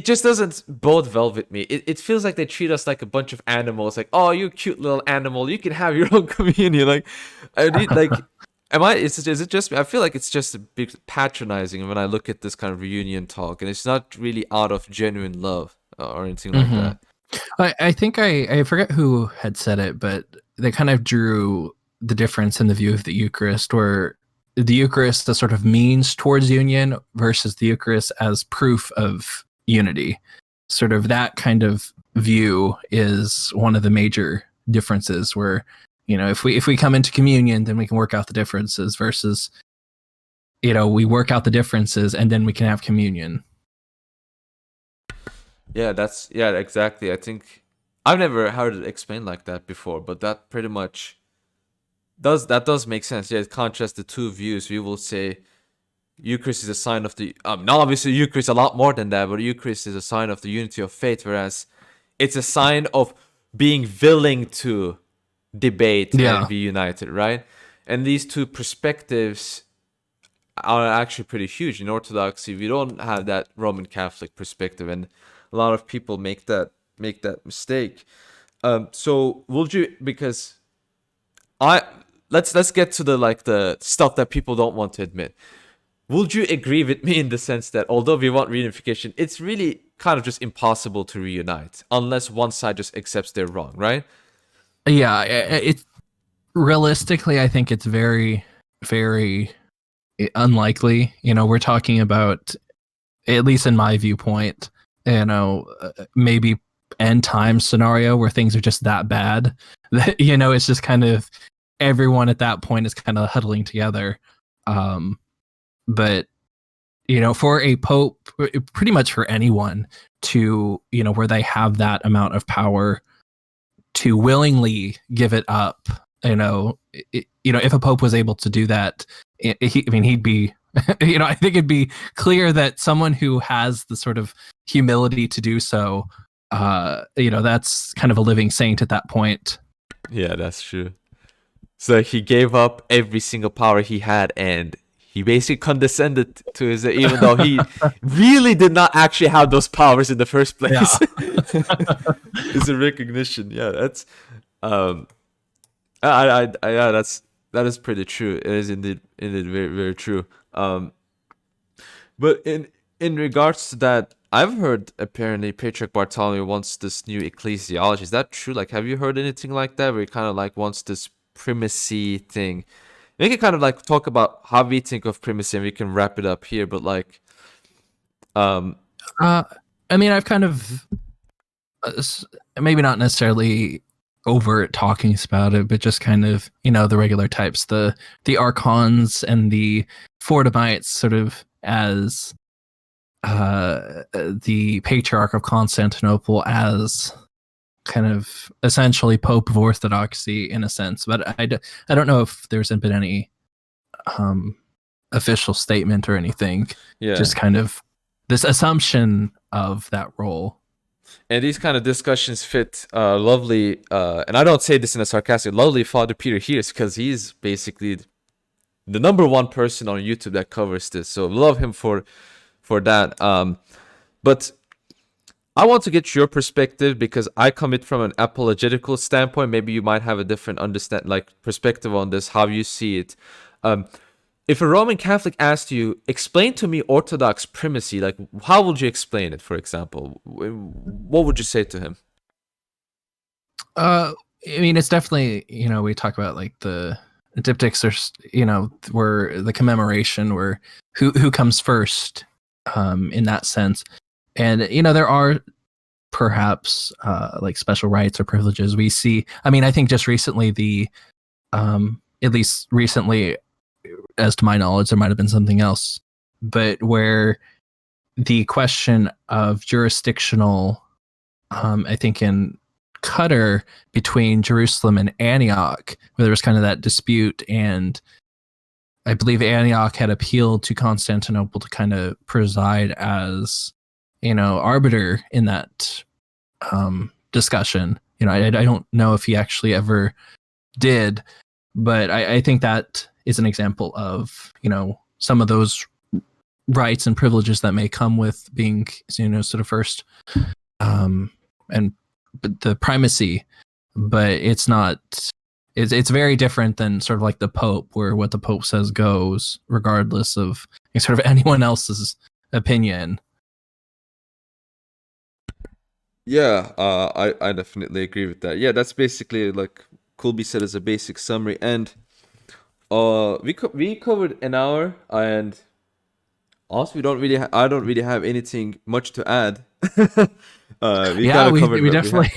just doesn't bode well with me. It feels like they treat us like a bunch of animals. Like, oh, you cute little animal, you can have your own communion. Is it just? I feel like it's just a bit patronizing when I look at this kind of reunion talk, and it's not really out of genuine love or anything like that. I think I forget who had said it, but they kind of drew the difference in the view of the Eucharist, where the Eucharist is sort of means towards union versus the Eucharist as proof of unity. Sort of that kind of view is one of the major differences, where, if we come into communion, then we can work out the differences versus, we work out the differences and then we can have communion. Yeah, exactly. I think I've never heard it explained like that before, but that pretty much does make sense. Yeah, it contrasts the two views. We will say Eucharist is a sign of the now obviously Eucharist is a lot more than that, but Eucharist is a sign of the unity of faith, whereas it's a sign of being willing to debate and be united, right? And these two perspectives are actually pretty huge. In Orthodoxy, we don't have that Roman Catholic perspective, and a lot of people make that mistake. So would you, because let's get to the stuff that people don't want to admit. Would you agree with me in the sense that although we want reunification, it's really kind of just impossible to reunite unless one side just accepts they're wrong, right? Yeah, it's realistically, I think it's very, very unlikely. We're talking about, at least in my viewpoint, maybe end time scenario where things are just that bad that it's just kind of everyone at that point is kind of huddling together. But for a pope, pretty much for anyone to where they have that amount of power to willingly give it up, if a pope was able to do that, he'd be I think it'd be clear that someone who has the sort of humility to do so, that's kind of a living saint at that point. Yeah, that's true. So he gave up every single power he had, and he basically condescended to his, even though he really did not actually have those powers in the first place. Yeah. It's a recognition. Yeah, that's that is pretty true. It is indeed very, very true. But in regards to that, I've heard apparently Patriarch Bartholomew wants this new ecclesiology. Is that true? Like, have you heard anything like that, where he kind of like wants this primacy thing? We can kind of like talk about how we think of primacy, and we can wrap it up here. But like, I mean, I've kind of maybe not necessarily overt talking about it, but just kind of the regular types, the archons and the Fortimites, sort of as the Patriarch of Constantinople as kind of essentially Pope of Orthodoxy in a sense. But I don't know if there's been any official statement or anything. Yeah, just kind of this assumption of that role. And these kind of discussions fit lovely, and I don't say this in a sarcastic, lovely Father Peter here, because he's basically the number one person on YouTube that covers this. So love him for that. But I want to get your perspective, because I come it from an apologetical standpoint. Maybe you might have a different perspective on this, how you see it. If a Roman Catholic asked you, explain to me Orthodox primacy, like, how would you explain it, for example? What would you say to him? I mean, it's definitely, we talk about like the diptychs are, where the commemoration, where who comes first, in that sense. And, there are perhaps like special rights or privileges we see. I mean, I think just recently at least recently, as to my knowledge, there might have been something else, but where the question of jurisdictional, I think in Qatar, between Jerusalem and Antioch, where there was kind of that dispute, and I believe Antioch had appealed to Constantinople to kind of preside as, arbiter in that discussion. I don't know if he actually ever did, but I think that is an example of, some of those rights and privileges that may come with being, sort of first, but the primacy, but it's not, it's very different than sort of like the Pope, where what the Pope says goes, regardless of sort of anyone else's opinion. Yeah, I definitely agree with that. Yeah, that's basically like Colby said as a basic summary. And we covered an hour, and also I don't really have anything much to add. We definitely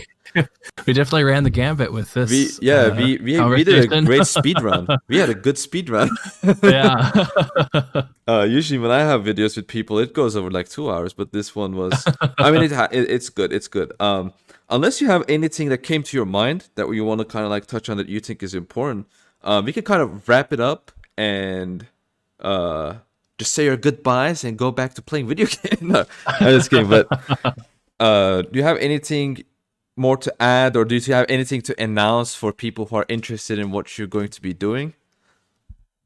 we definitely ran the gambit with this. We did a great speed run. We had a good speed run. Yeah. Usually when I have videos with people, it goes over like 2 hours, but this one was. I mean, it's good. It's good. Unless you have anything that came to your mind that you want to kind of like touch on that you think is important, we can kind of wrap it up and just say your goodbyes and go back to playing video games. No, I'm just kidding. But do you have anything more to add, or do you have anything to announce for people who are interested in what you're going to be doing?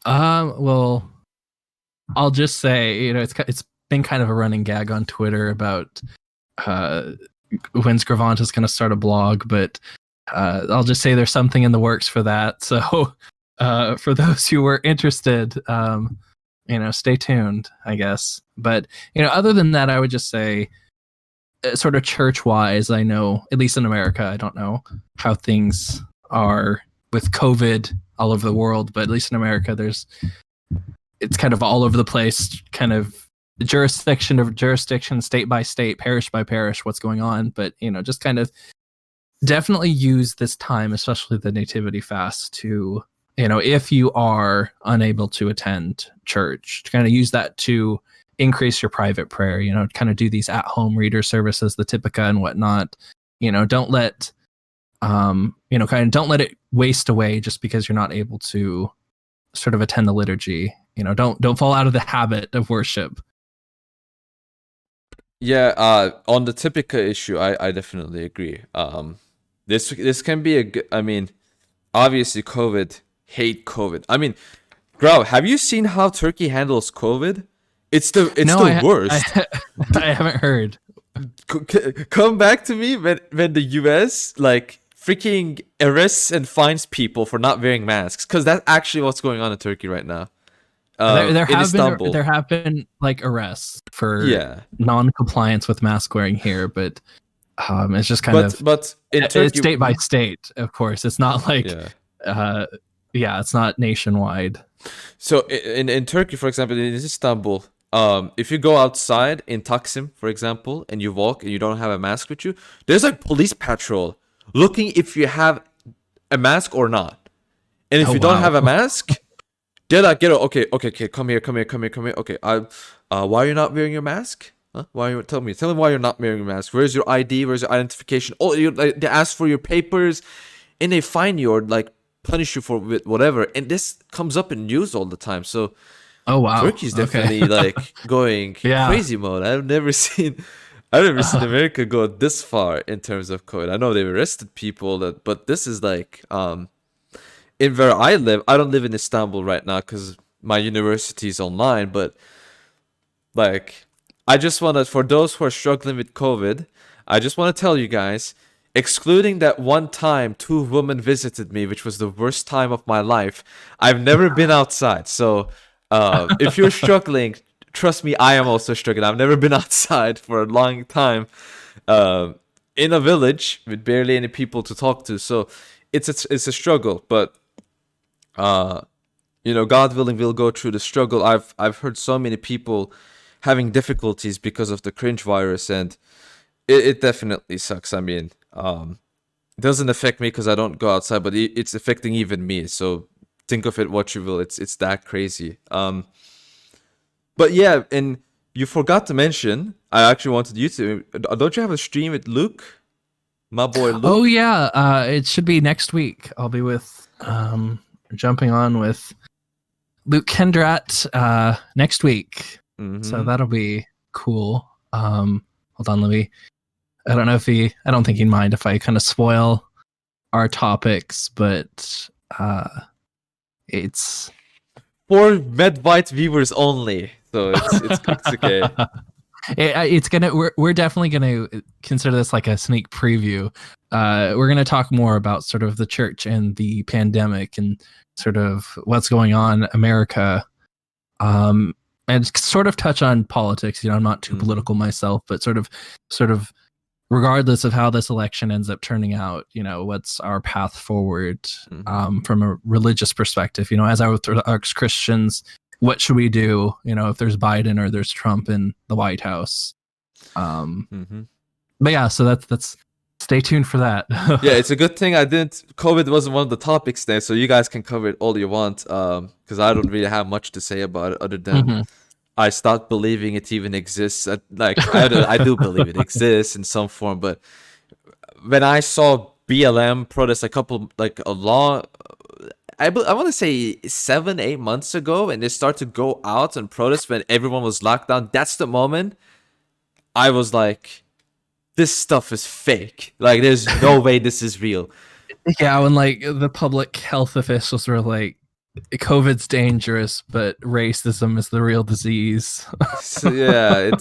Well, I'll just say, it's been kind of a running gag on Twitter about when's Gravantus going to start a blog, but I'll just say there's something in the works for that. So for those who were interested, stay tuned, I guess. But, other than that, I would just say, sort of church-wise, I know, at least in America, I don't know how things are with COVID all over the world, but at least in America, it's kind of all over the place, kind of jurisdiction to jurisdiction, state by state, parish by parish, what's going on. But, just kind of definitely use this time, especially the Nativity fast, to, if you are unable to attend church, to kind of use that to increase your private prayer, kind of do these at-home reader services, the Typica and whatnot. Don't let, don't let it waste away just because you're not able to sort of attend the liturgy. Don't fall out of the habit of worship. Yeah, on the Typica issue, I definitely agree. This can be a good, obviously hate COVID. Grau, have you seen how Turkey handles COVID? It's the worst. I haven't heard. Come back to me when the US freaking arrests and fines people for not wearing masks, because that's actually what's going on in Turkey right now. There have been arrests for non-compliance with mask wearing here, but it's just but in Turkey, it's state by state, of course. It's not it's not nationwide. So in Turkey, for example, in Istanbul, if you go outside in Taksim, for example, and you walk and you don't have a mask with you, there's police patrol looking if you have a mask or not. And if you don't have a mask, they're like, okay, come here. Okay, why are you not wearing your mask? Huh? Tell me why you're not wearing your mask. Where's your ID? Where's your identification? Oh, they ask for your papers, and they fine you or punish you for whatever. And this comes up in news all the time. So, Turkey's definitely going crazy mode. I've never seen America go this far in terms of COVID. I know they've arrested people, but this is in where I live. I don't live in Istanbul right now because my university is online. But I just want to, for those who are struggling with COVID, I just want to tell you guys, excluding that one time 2 women visited me, which was the worst time of my life, I've never been outside. So if you're struggling, trust me, I am also struggling. I've never been outside for a long time in a village with barely any people to talk to. So it's a struggle, but God willing, we'll go through the struggle. I've heard so many people having difficulties because of the cringe virus, and it definitely sucks. It doesn't affect me because I don't go outside, but it's affecting even me. So think of it what you will. It's that crazy. But yeah, and you forgot to mention, I actually wanted you to. Don't you have a stream with Luke, my boy Luke? Oh yeah, it should be next week. I'll be with jumping on with Luke Kendrat next week. Mm-hmm. So that'll be cool. Hold on, let me. I don't think he'd mind if I kind of spoil our topics, but it's for MedBite viewers only. So it's okay. We're definitely gonna consider this like a sneak preview. We're gonna talk more about sort of the church and the pandemic and sort of what's going on in America. And sort of touch on politics. I'm not too political myself, but sort of regardless of how this election ends up turning out, what's our path forward from a religious perspective? As Orthodox Christians, what should we do? If there's Biden or there's Trump in the White House. But yeah, so that's stay tuned for that. Yeah, it's a good thing COVID wasn't one of the topics there, so you guys can cover it all you want. Because I don't really have much to say about it other than I stopped believing it even exists. I do believe it exists in some form, but when I saw BLM protest I want to say 7-8 months ago, and they start to go out and protest when everyone was locked down, that's the moment I was like, this stuff is fake. There's no way this is real. Yeah, when the public health officials were like, COVID's dangerous, but racism is the real disease. So, yeah,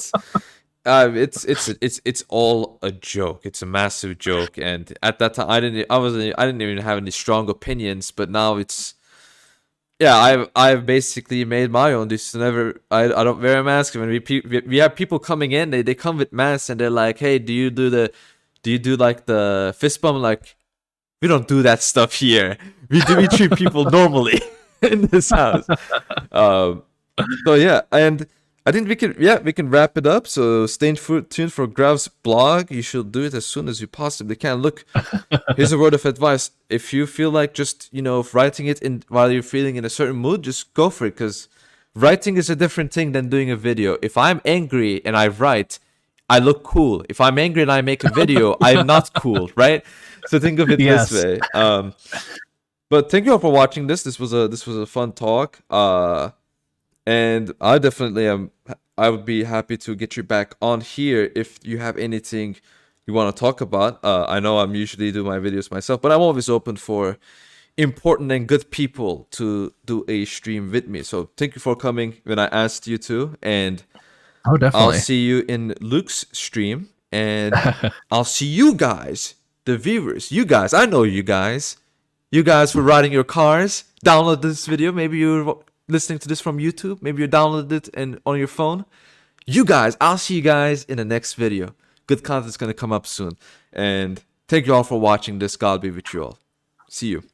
it's all a joke. It's a massive joke, and at that time I didn't even have any strong opinions, but now I've basically made my own decision. I don't wear a mask. When we have people coming in, they come with masks and they're like, hey, do you do the fist bump? We don't do that stuff here. We treat people normally in this house. So yeah, and I think we can wrap it up. So stay tuned for Grav's blog. You should do it as soon as you possibly can. Look, here's a word of advice. If you feel like just, writing it in while you're feeling in a certain mood, just go for it, because writing is a different thing than doing a video. If I'm angry and I write, I look cool. If I'm angry and I make a video, I'm not cool, right? So think of it this way. But thank you all for watching this. This was a fun talk. And I definitely I would be happy to get you back on here if you have anything you want to talk about. I know I'm usually do my videos myself, but I'm always open for important and good people to do a stream with me. So thank you for coming when I asked you to, and definitely. I'll see you in Luke's stream, and I'll see you guys, the viewers. You guys, I know you guys. You guys were riding your cars, download this video. Maybe you're listening to this from YouTube. Maybe you downloaded it and on your phone. You guys, I'll see you guys in the next video. Good content's gonna come up soon. And thank you all for watching this. God be with you all. See you.